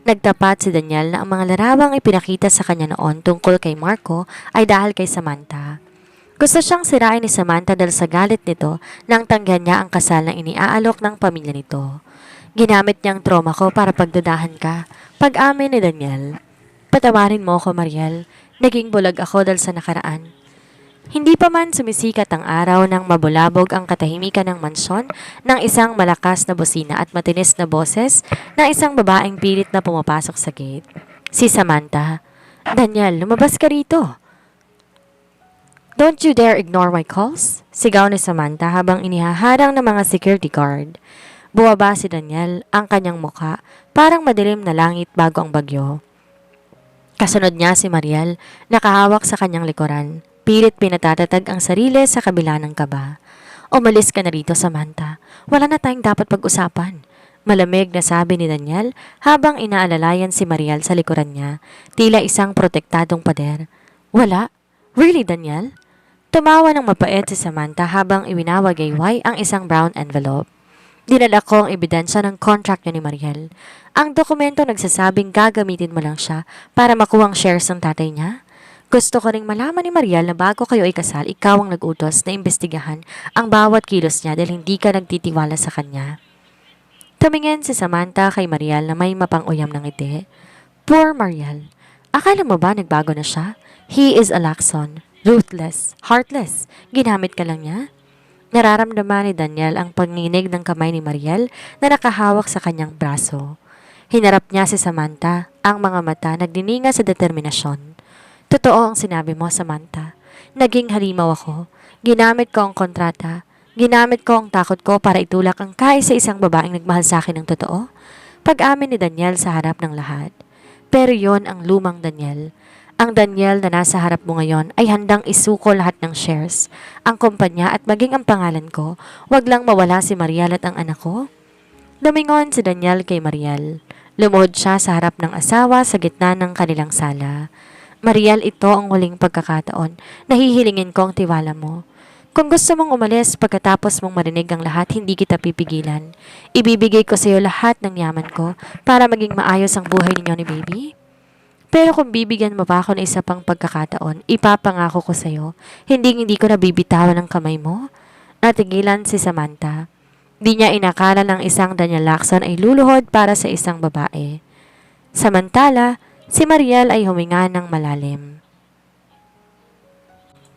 Nagtapat si Daniel na ang mga larawang ipinakita sa kanya noon tungkol kay Marco ay dahil kay Samantha. Gusto siyang sirain ni Samantha dahil sa galit nito nang tanggihan niya ang kasal na iniaalok ng pamilya nito. Ginamit niyang trauma ko para pagdudahan ka. Pag-amin ni Daniel. Patawarin mo ako, Marial. Naging bulag ako dahil sa nakaraan. Hindi pa man sumisikat ang araw nang mabulabog ang katahimikan ng mansyon ng isang malakas na busina at matinis na boses na isang babaeng pilit na pumapasok sa gate. Si Samantha. Daniel, lumabas ka rito. Don't you dare ignore my calls? Sigaw ni Samantha habang inihaharang ng mga security guard. Buwaba si Daniel, ang kanyang mukha, parang madilim na langit bago ang bagyo. Kasunod niya si Marial, nakahawak sa kanyang likuran. Pilit pinatatatag ang sarili sa kabila ng kaba. Umalis ka na rito, Samantha. Wala na tayong dapat pag-usapan. Malamig na sabi ni Daniel habang inaalalayan si Marial sa likuran niya, tila isang protektadong pader. Wala? Really, Daniel? Tumawa ng mapait si Samantha habang iwinawagayway ang isang brown envelope. Dinala ko ang ebidensya ng contract niya ni Marial. Ang dokumento nagsasabing gagamitin mo lang siya para makuha ang shares ng tatay niya. Gusto ko ring malaman ni Marial na bago kayo ikasal, ikaw ang nag-utos na imbestigahan ang bawat kilos niya dahil hindi ka nagtitiwala sa kanya. Tumingin si Samantha kay Marial na may mapang-uyam ng ngiti. Poor Marial. Akala mo ba nagbago na siya? He is a Lacson. Ruthless. Heartless. Ginamit ka lang niya? Nararamdaman ni Daniel ang pagninig ng kamay ni Mariel na nakahawak sa kanyang braso. Hinarap niya si Samantha, ang mga mata nagdininga sa determinasyon. Totoo ang sinabi mo, Samantha. Naging halimaw ako. Ginamit ko ang kontrata. Ginamit ko ang takot ko para itulak ang kaisa-isang babaeng nagmahal sa akin ng totoo. Pag-amin ni Daniel sa harap ng lahat. Pero yon ang lumang Daniel. Ang Daniel na nasa harap mo ngayon ay handang isuko lahat ng shares, ang kumpanya at maging ang pangalan ko. Wag lang mawala si Mariel at ang anak ko. Lumingon si Daniel kay Mariel. Lumuhod siya sa harap ng asawa sa gitna ng kanilang sala. Mariel, ito ang huling pagkakataon. Nahihilingin ko ang tiwala mo. Kung gusto mong umalis pagkatapos mong marinig ang lahat, hindi kita pipigilan. Ibibigay ko sa iyo lahat ng yaman ko para maging maayos ang buhay ninyo ni baby. Pero kung bibigyan mo pa ako ng isa pang pagkakataon, ipapangako ko sa iyo, hindi ko nabibitawan ang kamay mo. Natigilan si Samantha. Di niya inakala ng isang Daniel Lacson ay luluhod para sa isang babae. Samantala, si Mariel ay huminga ng malalim.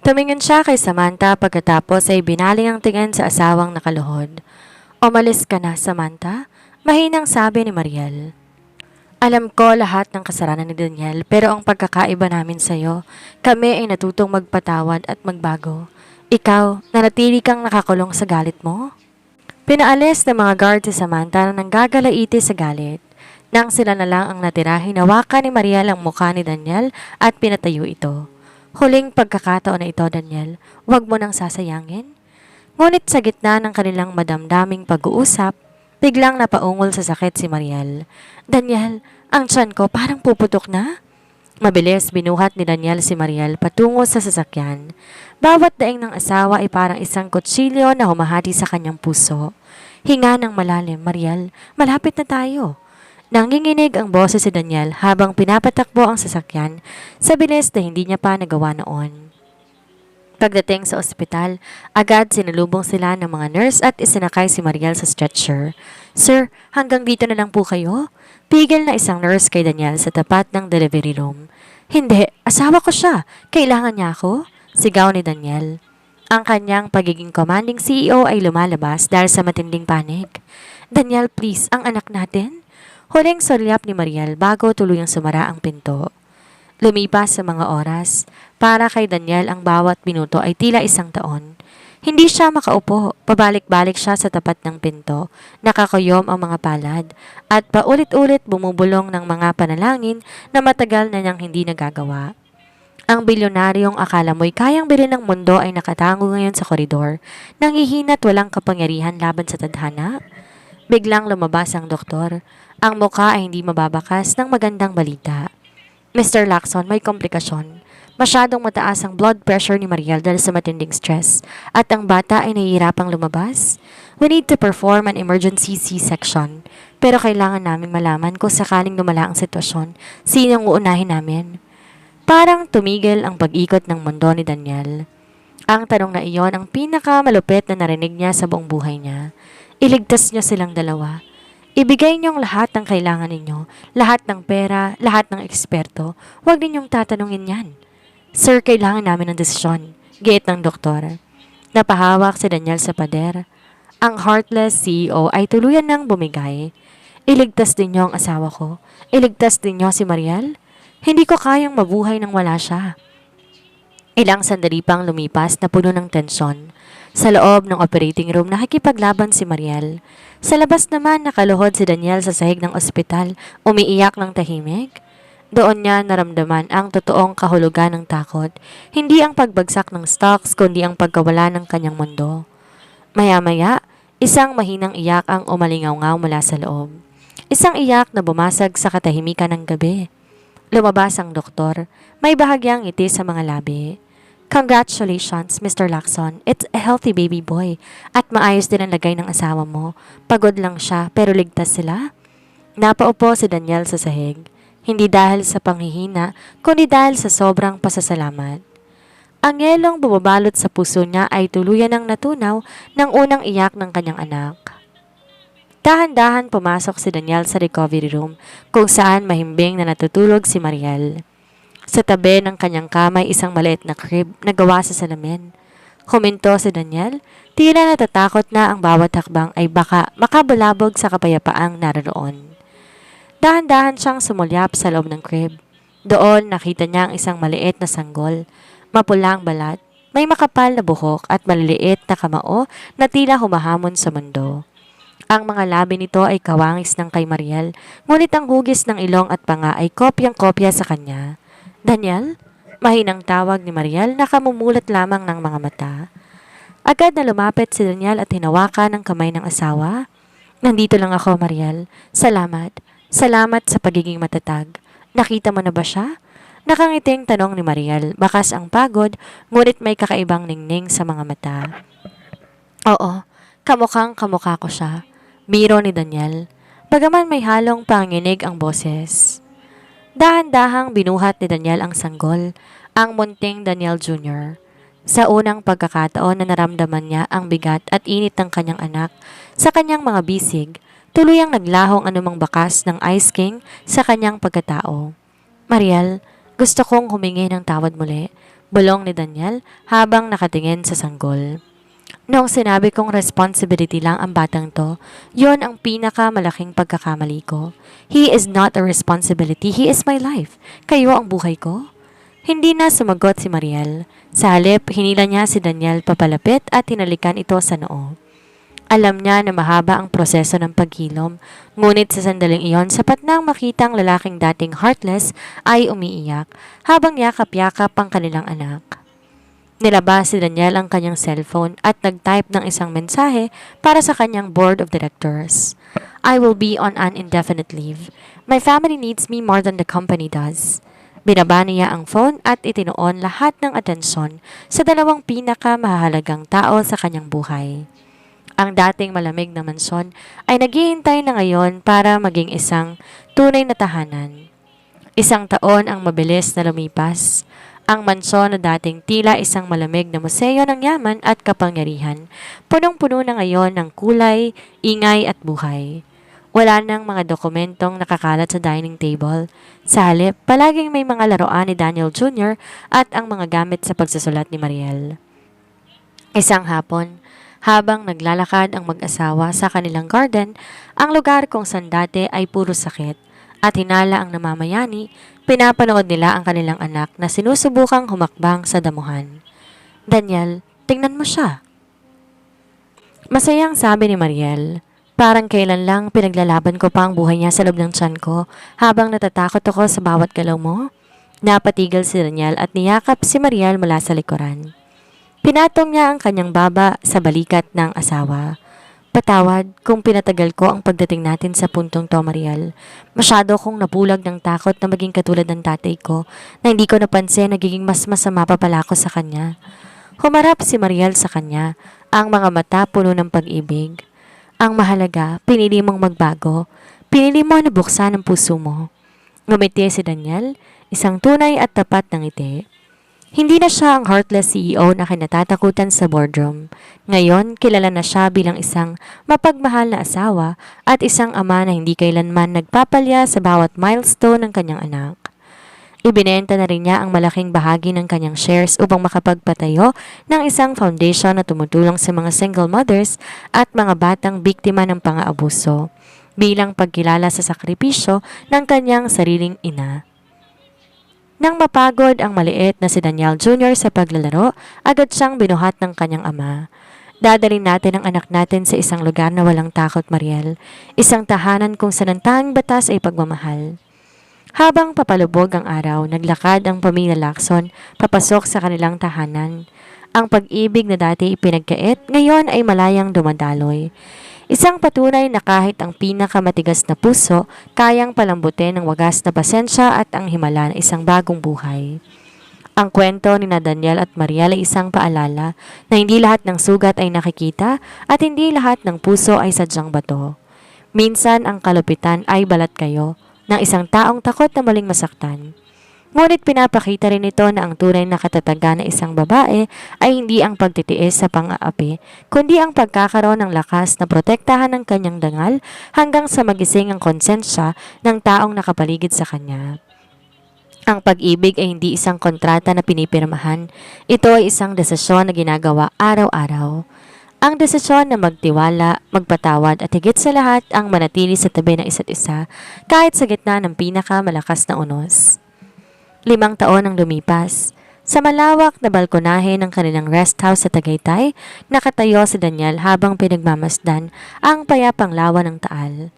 Tumingin siya kay Samantha pagkatapos ay binaling ang tingin sa asawang nakaluhod. Umalis ka na, Samantha, mahinang sabi ni Mariel. Alam ko lahat ng kasalanan ni Daniel pero ang pagkakaiba namin sa'yo, kami ay natutong magpatawad at magbago. Ikaw, nanatili kang nakakulong sa galit mo? Pinaalis ng mga guard si Samantha na nanggagalaiti sa galit. Nang sila na lang ang natira, hinawakan ni Mariel ang mukha ni Daniel at pinatayo ito. Huling pagkakataon na ito, Daniel, huwag mo nang sasayangin. Ngunit sa gitna ng kanilang madamdaming pag-uusap, biglang napaungol sa sakit si Mariel. Daniel, ang tiyan ko parang puputok na. Mabilis binuhat ni Daniel si Mariel patungo sa sasakyan. Bawat daing ng asawa ay parang isang kutsilyo na humahati sa kanyang puso. Hinga ng malalim, Mariel, malapit na tayo. Nanginginig ang boses si Daniel habang pinapatakbo ang sasakyan sa bilis na hindi niya pa nagawa noon. Pagdating sa ospital, agad sinalubong sila ng mga nurse at isinakay si Mariel sa stretcher. Sir, hanggang dito na lang po kayo? Pigil na isang nurse kay Daniel sa tapat ng delivery room. Hindi, asawa ko siya. Kailangan niya ako? Sigaw ni Daniel. Ang kanyang pagiging commanding CEO ay lumalabas dahil sa matinding panig. Daniel, please, ang anak natin? Huling sulyap ni Mariel bago tuluyang sumara ang pinto. Lumipas sa mga oras, para kay Daniel ang bawat minuto ay tila isang taon. Hindi siya makaupo, pabalik-balik siya sa tapat ng pinto, nakakuyom ang mga palad, at paulit-ulit bumubulong ng mga panalangin na matagal na niyang hindi nagagawa. Ang bilyonaryong akala mo'y kayang bilhin ng mundo ay nakatango ngayon sa koridor, nanghihina't walang kapangyarihan laban sa tadhana. Biglang lumabas ang doktor, ang mukha ay hindi mababakas ng magandang balita. Mr. Lacson, may komplikasyon. Masyadong mataas ang blood pressure ni Mariel dahil sa matinding stress at ang bata ay nahihirapang lumabas. We need to perform an emergency C-section pero kailangan namin malaman kung sakaling lumala ang sitwasyon, sinong uunahin namin. Parang tumigil ang pag-ikot ng mundo ni Daniel. Ang tanong na iyon ang pinakamalupit na narinig niya sa buong buhay niya. Iligtas niyo silang dalawa. Ibigay niyong lahat ng kailangan ninyo, lahat ng pera, lahat ng eksperto. Huwag ninyong tatanungin yan. Sir, kailangan namin ng desisyon, giit ng doktor. Napahawak si Daniel sa pader. Ang heartless CEO ay tuluyan ng bumigay. Iligtas din niyo ang asawa ko. Iligtas din niyo si Mariel. Hindi ko kayang mabuhay nang wala siya. Ilang sandali pang lumipas na puno ng tensyon. Sa loob ng operating room nakikipaglaban si Mariel. Sa labas naman nakaluhod si Daniel sa sahig ng ospital, umiiyak ng tahimik. Doon niya naramdaman ang totoong kahulugan ng takot, hindi ang pagbagsak ng stocks kundi ang pagkawala ng kanyang mundo. Maya-maya, isang mahinang iyak ang umalingaw-ngaw mula sa loob. Isang iyak na bumasag sa katahimikan ng gabi. Lumabas ang doktor, may bahagyang ngiti sa mga labi. Congratulations, Mr. Lacson. It's a healthy baby boy. At maayos din ang lagay ng asawa mo. Pagod lang siya, pero ligtas sila. Napaupo si Daniel sa sahig. Hindi dahil sa panghihina, kundi dahil sa sobrang pasasalamat. Ang yelong bumabalot sa puso niya ay tuluyan ng natunaw ng unang iyak ng kanyang anak. Dahan-dahan pumasok si Daniel sa recovery room kung saan mahimbing na natutulog si Mariel. Sa tabi ng kanyang kamay isang maliit na crib na gawa sa salamin. Huminto si Daniel, tila natatakot na ang bawat hakbang ay baka makabulabog sa kapayapaang naroon. Dahan-dahan siyang sumulyap sa loob ng crib. Doon nakita niya ang isang maliit na sanggol. Mapula ang balat, may makapal na buhok at maliliit na kamao na tila humahamon sa mundo. Ang mga labi nito ay kawangis ng kay Mariel, ngunit ang hugis ng ilong at panga ay kopyang-kopya sa kanya. Daniel? Mahinang tawag ni Mariel na kamumulat lamang ng mga mata. Agad na lumapit si Daniel at hinawakan ang kamay ng asawa. Nandito lang ako, Mariel. Salamat. Salamat sa pagiging matatag. Nakita mo na ba siya? Nakangiting tanong ni Mariel, bakas ang pagod, ngunit may kakaibang ningning sa mga mata. Oo, kamukhang kamukha ko siya. Biro ni Daniel. Bagaman may halong panginig ang boses. Dahan-dahang binuhat ni Daniel ang sanggol, ang munting Daniel Jr. Sa unang pagkakataon na naramdaman niya ang bigat at init ng kanyang anak sa kanyang mga bisig, tuluyang naglahong anumang bakas ng Ice King sa kanyang pagkatao. Mariel, gusto kong humingi ng tawad muli, bulong ni Daniel habang nakatingin sa sanggol. Noong sinabi kong responsibility lang ang batang to, yon ang pinakamalaking pagkakamali ko. He is not a responsibility, he is my life. Kayo ang buhay ko. Hindi na sumagot si Mariel. Sa halip, hinila niya si Daniel papalapit at hinalikan ito sa noo. Alam niya na mahaba ang proseso ng paghilom, ngunit sa sandaling iyon sapat nang makita ang lalaking dating heartless ay umiiyak habang yakap-yakap ang kanilang anak. Nilabas si Daniel ang kanyang cellphone at nag-type ng isang mensahe para sa kanyang board of directors. I will be on an indefinite leave. My family needs me more than the company does. Binaba niya ang phone at itinuon lahat ng atensyon sa dalawang pinakamahalagang tao sa kanyang buhay. Ang dating malamig na mansyon ay naghihintay na ngayon para maging isang tunay na tahanan. Isang taon ang mabilis na lumipas. Ang mansyon na dating tila isang malamig na museo ng yaman at kapangyarihan, punong-puno na ngayon ng kulay, ingay at buhay. Wala nang mga dokumentong nakakalat sa dining table. Sa halip, palaging may mga laruan ni Daniel Jr. at ang mga gamit sa pagsusulat ni Mariel. Isang hapon, habang naglalakad ang mag-asawa sa kanilang garden, ang lugar kung saan dati ay puro sakit at hinala ang namamayani, pinapanood nila ang kanilang anak na sinusubukang humakbang sa damuhan. Daniel, tingnan mo siya. Masayang sabi ni Mariel. Parang kailan lang pinaglalaban ko pa ang buhay niya sa loob ng tiyan ko habang natatakot ako sa bawat galaw mo. Napatigil si Daniel at niyakap si Mariel mula sa likuran. Pinatong niya ang kanyang baba sa balikat ng asawa. Patawad kung pinatagal ko ang pagdating natin sa puntong to, Mariel. Masyado akong nabulag ng takot na maging katulad ng tatay ko na hindi ko napansin nagiging mas masama pa pala ako sa kanya. Humarap si Mariel sa kanya, ang mga mata puno ng pag-ibig. Ang mahalaga, pinili mong magbago. Pinili mo na buksan ang puso mo. Ngumiti si Daniel, isang tunay at tapat na ngiti. Hindi na siya ang heartless CEO na kinatatakutan sa boardroom. Ngayon, kilala na siya bilang isang mapagmahal na asawa at isang ama na hindi kailanman nagpapalya sa bawat milestone ng kanyang anak. Ibinenta na rin niya ang malaking bahagi ng kanyang shares upang makapagpatayo ng isang foundation na tumutulong sa mga single mothers at mga batang biktima ng pang-aabuso bilang pagkilala sa sakripisyo ng kanyang sariling ina. Nang mapagod ang maliit na si Daniel Jr. sa paglalaro, agad siyang binuhat ng kanyang ama. Dadalhin natin ang anak natin sa isang lugar na walang takot, Mariel. Isang tahanan kung saan ang tanging batas ay pagmamahal. Habang papalubog ang araw, naglakad ang pamilya Lacson papasok sa kanilang tahanan. Ang pag-ibig na dati ipinagkait, ngayon ay malayang dumadaloy. Isang patunay na kahit ang pinakamatigas na puso, kayang palambutin ng wagas na pasensya at ang himala ng isang bagong buhay. Ang kwento ni Daniel at Mariel ay isang paalala na hindi lahat ng sugat ay nakikita at hindi lahat ng puso ay sadyang bato. Minsan ang kalupitan ay balat kayo ng isang taong takot na maling masaktan. Ngunit pinapakita rin ito na ang tunay na katatagan ng isang babae ay hindi ang pagtitiis sa pang-aapi, kundi ang pagkakaroon ng lakas na protektahan ng kanyang dangal hanggang sa magising ang konsensya ng taong nakapaligid sa kanya. Ang pag-ibig ay hindi isang kontrata na pinipirmahan. Ito ay isang desisyon na ginagawa araw-araw. Ang desisyon na magtiwala, magpatawad at higit sa lahat ang manatili sa tabi ng isa't isa kahit sa gitna ng pinakamalakas na unos. 5 taon ang lumipas. Sa malawak na balkonahe ng kanilang rest house sa Tagaytay, nakatayo si Daniel habang pinagmamasdan ang payapang lawa ng Taal.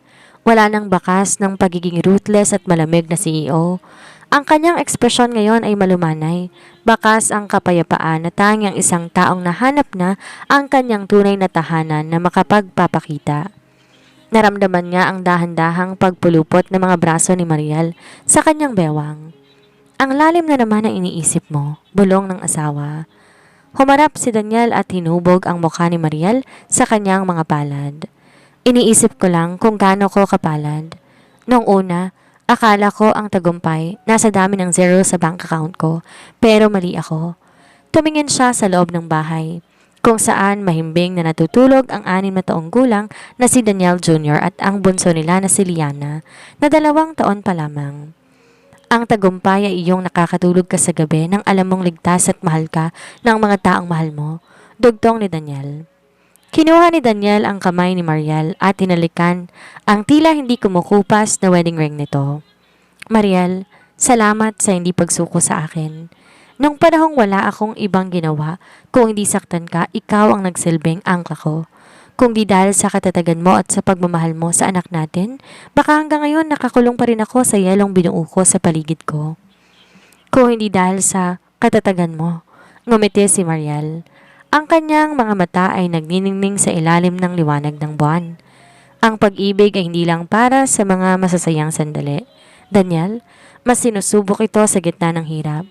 Wala nang bakas ng pagiging ruthless at malamig na CEO. Ang kanyang ekspresyon ngayon ay malumanay. Bakas ang kapayapaan na tanging isang taong nahanap na ang kanyang tunay na tahanan na makapagpapakita. Naramdaman niya ang dahan-dahang pagpulupot ng mga braso ni Mariel sa kanyang bewang. Ang lalim na naman ang iniisip mo, bulong ng asawa. Humarap si Daniel at hinubog ang mukha ni Mariel sa kanyang mga palad. Iniisip ko lang kung gaano ko kapalad. Noong una, akala ko ang tagumpay nasa dami ng zero sa bank account ko, pero mali ako. Tumingin siya sa loob ng bahay, kung saan mahimbing na natutulog ang 6 na taong gulang na si Daniel Jr. at ang bunso nila na si Liana, na 2 taon pa lamang. Ang tagumpay ay iyong nakakatulog ka sa gabi nang alam mong ligtas at mahal ka ng mga taong mahal mo, dugtong ni Daniel. Kinuha ni Daniel ang kamay ni Mariel at tinalikan ang tila hindi kumukupas na wedding ring nito. Mariel, salamat sa hindi pagsuko sa akin. Nung panahong wala akong ibang ginawa, kung hindi saktan ka, ikaw ang nagsilbing angkla ko. Kung di dahil sa katatagan mo at sa pagmamahal mo sa anak natin, baka hanggang ngayon nakakulong pa rin ako sa yelong binuo ko sa paligid ko. Kung hindi dahil sa katatagan mo, ngumiti si Mariel. Ang kanyang mga mata ay nagniningning sa ilalim ng liwanag ng buwan. Ang pag-ibig ay hindi lang para sa mga masasayang sandali. Daniel, mas sinusubok ito sa gitna ng hirap.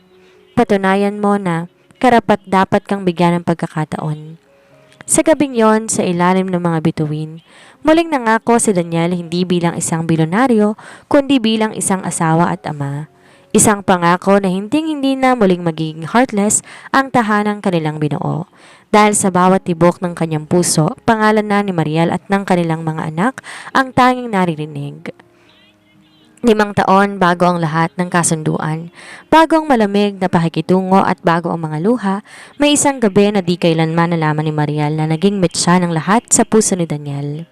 Patunayan mo na karapat dapat kang bigyan ng pagkakataon. Sa gabing yon, sa ilalim ng mga bituin, muling nangako si Daniel hindi bilang isang bilyonaryo, kundi bilang isang asawa at ama. Isang pangako na hinding-hindi na muling magiging heartless ang tahanang kanilang binuo. Dahil sa bawat tibok ng kanyang puso, pangalan na ni Mariel at ng kanilang mga anak ang tanging naririnig. 5 taon bago ang lahat ng kasunduan, bago ang malamig na pakikitungo at bago ang mga luha, may isang gabi na di kailanman nalaman ni Mariel na naging mitsa ng lahat sa puso ni Daniel.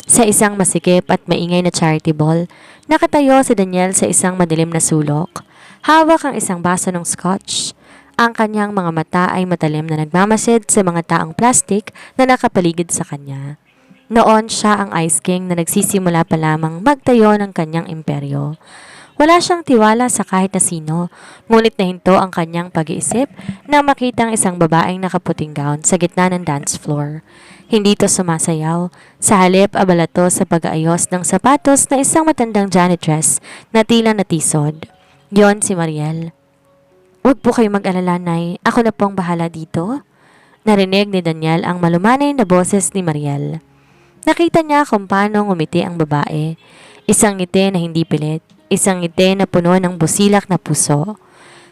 Sa isang masikip at maingay na charity ball, nakatayo si Daniel sa isang madilim na sulok. Hawak ang isang baso ng scotch. Ang kanyang mga mata ay matalim na nagmamasid sa mga taong plastik na nakapaligid sa kanya. Noon siya ang Ice King na nagsisimula pa lamang magtayo ng kanyang imperyo. Wala siyang tiwala sa kahit na sino, ngunit nahinto ang kanyang pag-iisip nang makitang isang babaeng nakaputing gown sa gitna ng dance floor. Hindi to sumasayaw, sa halip abala to sa pag-aayos ng sapatos na isang matandang janitress na tila natisod. Yon si Mariel. "Huwag po kayo mag-alala, Nay. Ako na pong bahala dito." Narinig ni Daniel ang malumanay na boses ni Mariel. Nakita niya kung paano ngumiti ang babae. Isang ngiti na hindi pilit, isang ngiti na puno ng busilak na puso.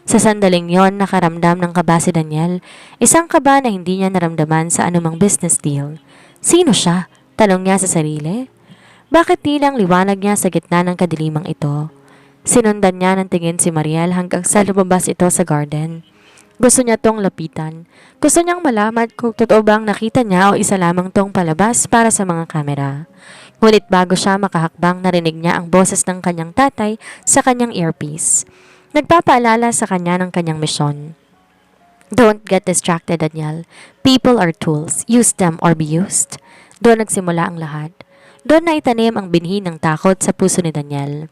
Sa sandaling yon, nakaramdam ng kaba si Daniel, isang kaba na hindi niya naramdaman sa anumang business deal. Sino siya? Tanong niya sa sarili. Bakit tilang liwanag niya sa gitna ng kadilimang ito? Sinundan niya ng tingin si Mariel hanggang sa lumabas ito sa garden. Gusto niya tong lapitan. Gusto niyang malaman kung totoo bang nakita niya o isa lamang tong palabas para sa mga kamera. Ngunit bago siya makahakbang, narinig niya ang boses ng kanyang tatay sa kanyang earpiece. Nagpapaalala sa kanya ng kanyang misyon. Don't get distracted, Daniel. People are tools. Use them or be used. Doon nagsimula ang lahat. Doon na itanim ang binhi ng takot sa puso ni Daniel.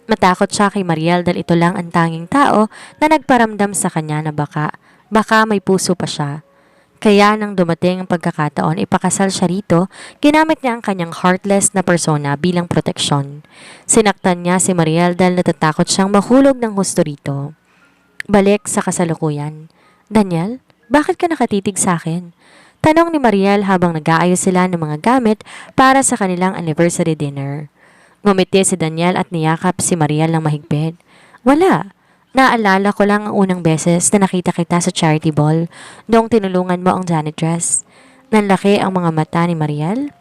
Matakot siya kay Mariel dahil ito lang ang tanging tao na nagparamdam sa kanya na baka may puso pa siya. Kaya nang dumating ang pagkakataon, ipakasal siya rito, ginamit niya ang kanyang heartless na persona bilang proteksyon. Sinaktan niya si Mariel dahil natatakot siyang mahulog ng husto rito. Balik sa kasalukuyan. Daniel, bakit ka nakatitig sa akin? Tanong ni Mariel habang nag-aayos sila ng mga gamit para sa kanilang anniversary dinner. Ngumiti si Daniel at niyakap si Mariel ng mahigpit. Wala. Naalala ko lang ang unang beses na nakita kita sa charity ball noong tinulungan mo ang janitress. Nanlaki ang mga mata ni Mariel.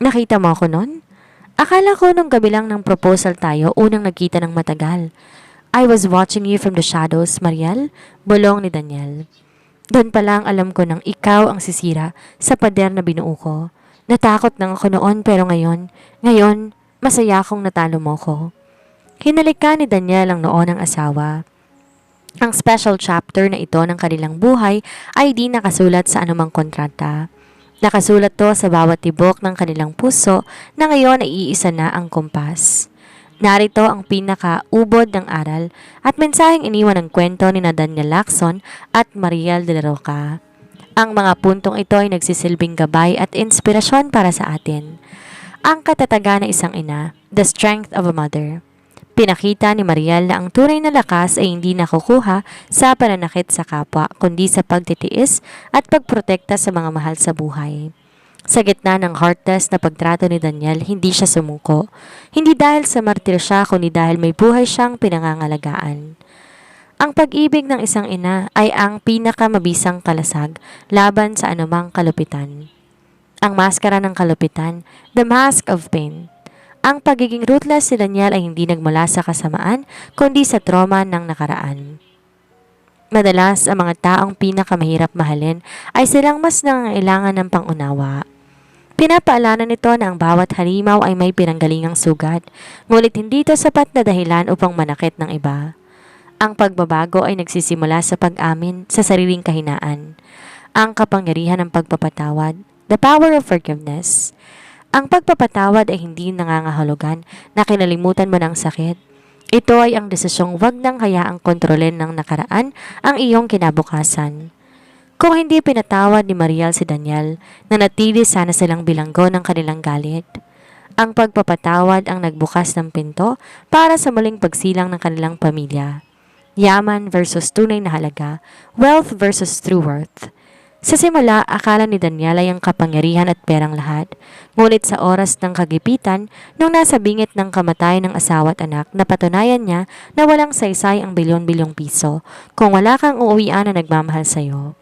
Nakita mo ako noon? Akala ko nung gabi lang ng proposal tayo unang nagkita ng matagal. I was watching you from the shadows, Mariel, bulong ni Daniel. Doon pa lang alam ko nang ikaw ang sisira sa pader na binuo ko. Natakot nang ako noon pero ngayon, masaya akong natalo mo ko. Hinalika ni Daniel ang noo ng asawa. Ang special chapter na ito ng kanilang buhay ay di nakasulat sa anumang kontrata. Nakasulat to sa bawat tibok ng kanilang puso na ngayon ay iisa na ang kumpas. Narito ang pinakaubod ng aral at mensaheng iniwan ng kwento ni Daniel Lacson at Mariel de la Roca. Ang mga puntong ito ay nagsisilbing gabay at inspirasyon para sa atin. Ang katatagan ng isang ina, the strength of a mother. Pinakita ni Mariel na ang tunay na lakas ay hindi nakukuha sa pananakit sa kapwa, kundi sa pagtitiis at pagprotekta sa mga mahal sa buhay. Sa gitna ng heartless na pagtrato ni Daniel, hindi siya sumuko. Hindi dahil sa martir siya, kundi dahil may buhay siyang pinangangalagaan. Ang pag-ibig ng isang ina ay ang pinakamabisang kalasag laban sa anumang kalupitan. Ang maskara ng kalupitan, the mask of pain. Ang pagiging ruthless si Daniel ay hindi nagmula sa kasamaan, kundi sa trauma ng nakaraan. Madalas, ang mga taong pinakamahirap mahalin ay silang mas nangangailangan ng pangunawa. Pinapaalanan nito na ang bawat halimaw ay may pinanggalingang sugat, ngunit hindi ito sapat na dahilan upang manakit ng iba. Ang pagbabago ay nagsisimula sa pag-amin sa sariling kahinaan. Ang kapangyarihan ng pagpapatawad, the power of forgiveness. Ang pagpapatawad ay hindi nangangahulugan na kinalimutan mo ng sakit. Ito ay ang desisyong wag nang hayaang kontrolin ng nakaraan ang iyong kinabukasan. Kung hindi pinatawad ni Mariel si Daniel, nanatili sana silang bilanggo ng kanilang galit. Ang pagpapatawad ang nagbukas ng pinto para sa muling pagsilang ng kanilang pamilya. Yaman versus tunay na halaga, wealth versus true worth. Sa simula, akala ni Daniel ay ang kapangyarihan at perang lahat. Ngunit sa oras ng kagipitan, nung nasa bingit ng kamatayan ng asawa at anak, napatunayan niya na walang saysay ang bilyon-bilyong piso kung wala kang uuwian na nagmamahal sa'yo.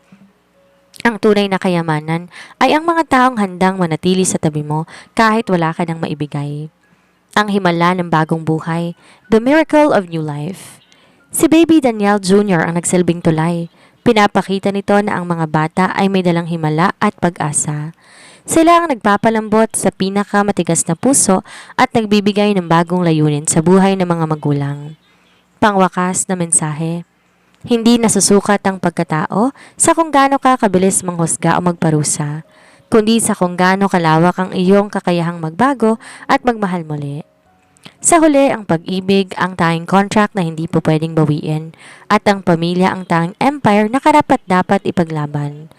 Ang tunay na kayamanan ay ang mga taong handang manatili sa tabi mo kahit wala ka nang maibigay. Ang himala ng bagong buhay, the miracle of new life. Si Baby Daniel Jr. ang nagsilbing tulay. Pinapakita nito na ang mga bata ay may dalang himala at pag-asa. Sila ang nagpapalambot sa pinakamatigas na puso at nagbibigay ng bagong layunin sa buhay ng mga magulang. Pangwakas na mensahe. Hindi nasusukat ang pagkatao sa kung gaano ka kabilis manghusga o magparusa, kundi sa kung gaano kalawak ang iyong kakayahang magbago at magmahal muli. Sa huli, ang pag-ibig ang tanging contract na hindi po pwedeng bawiin at ang pamilya ang tanging empire na karapat-dapat ipaglaban.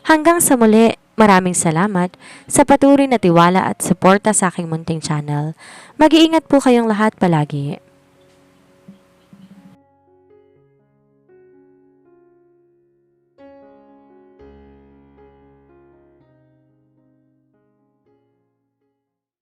Hanggang sa muli, maraming salamat sa patuloy na tiwala at suporta sa aking munting channel. Mag-iingat po kayong lahat palagi.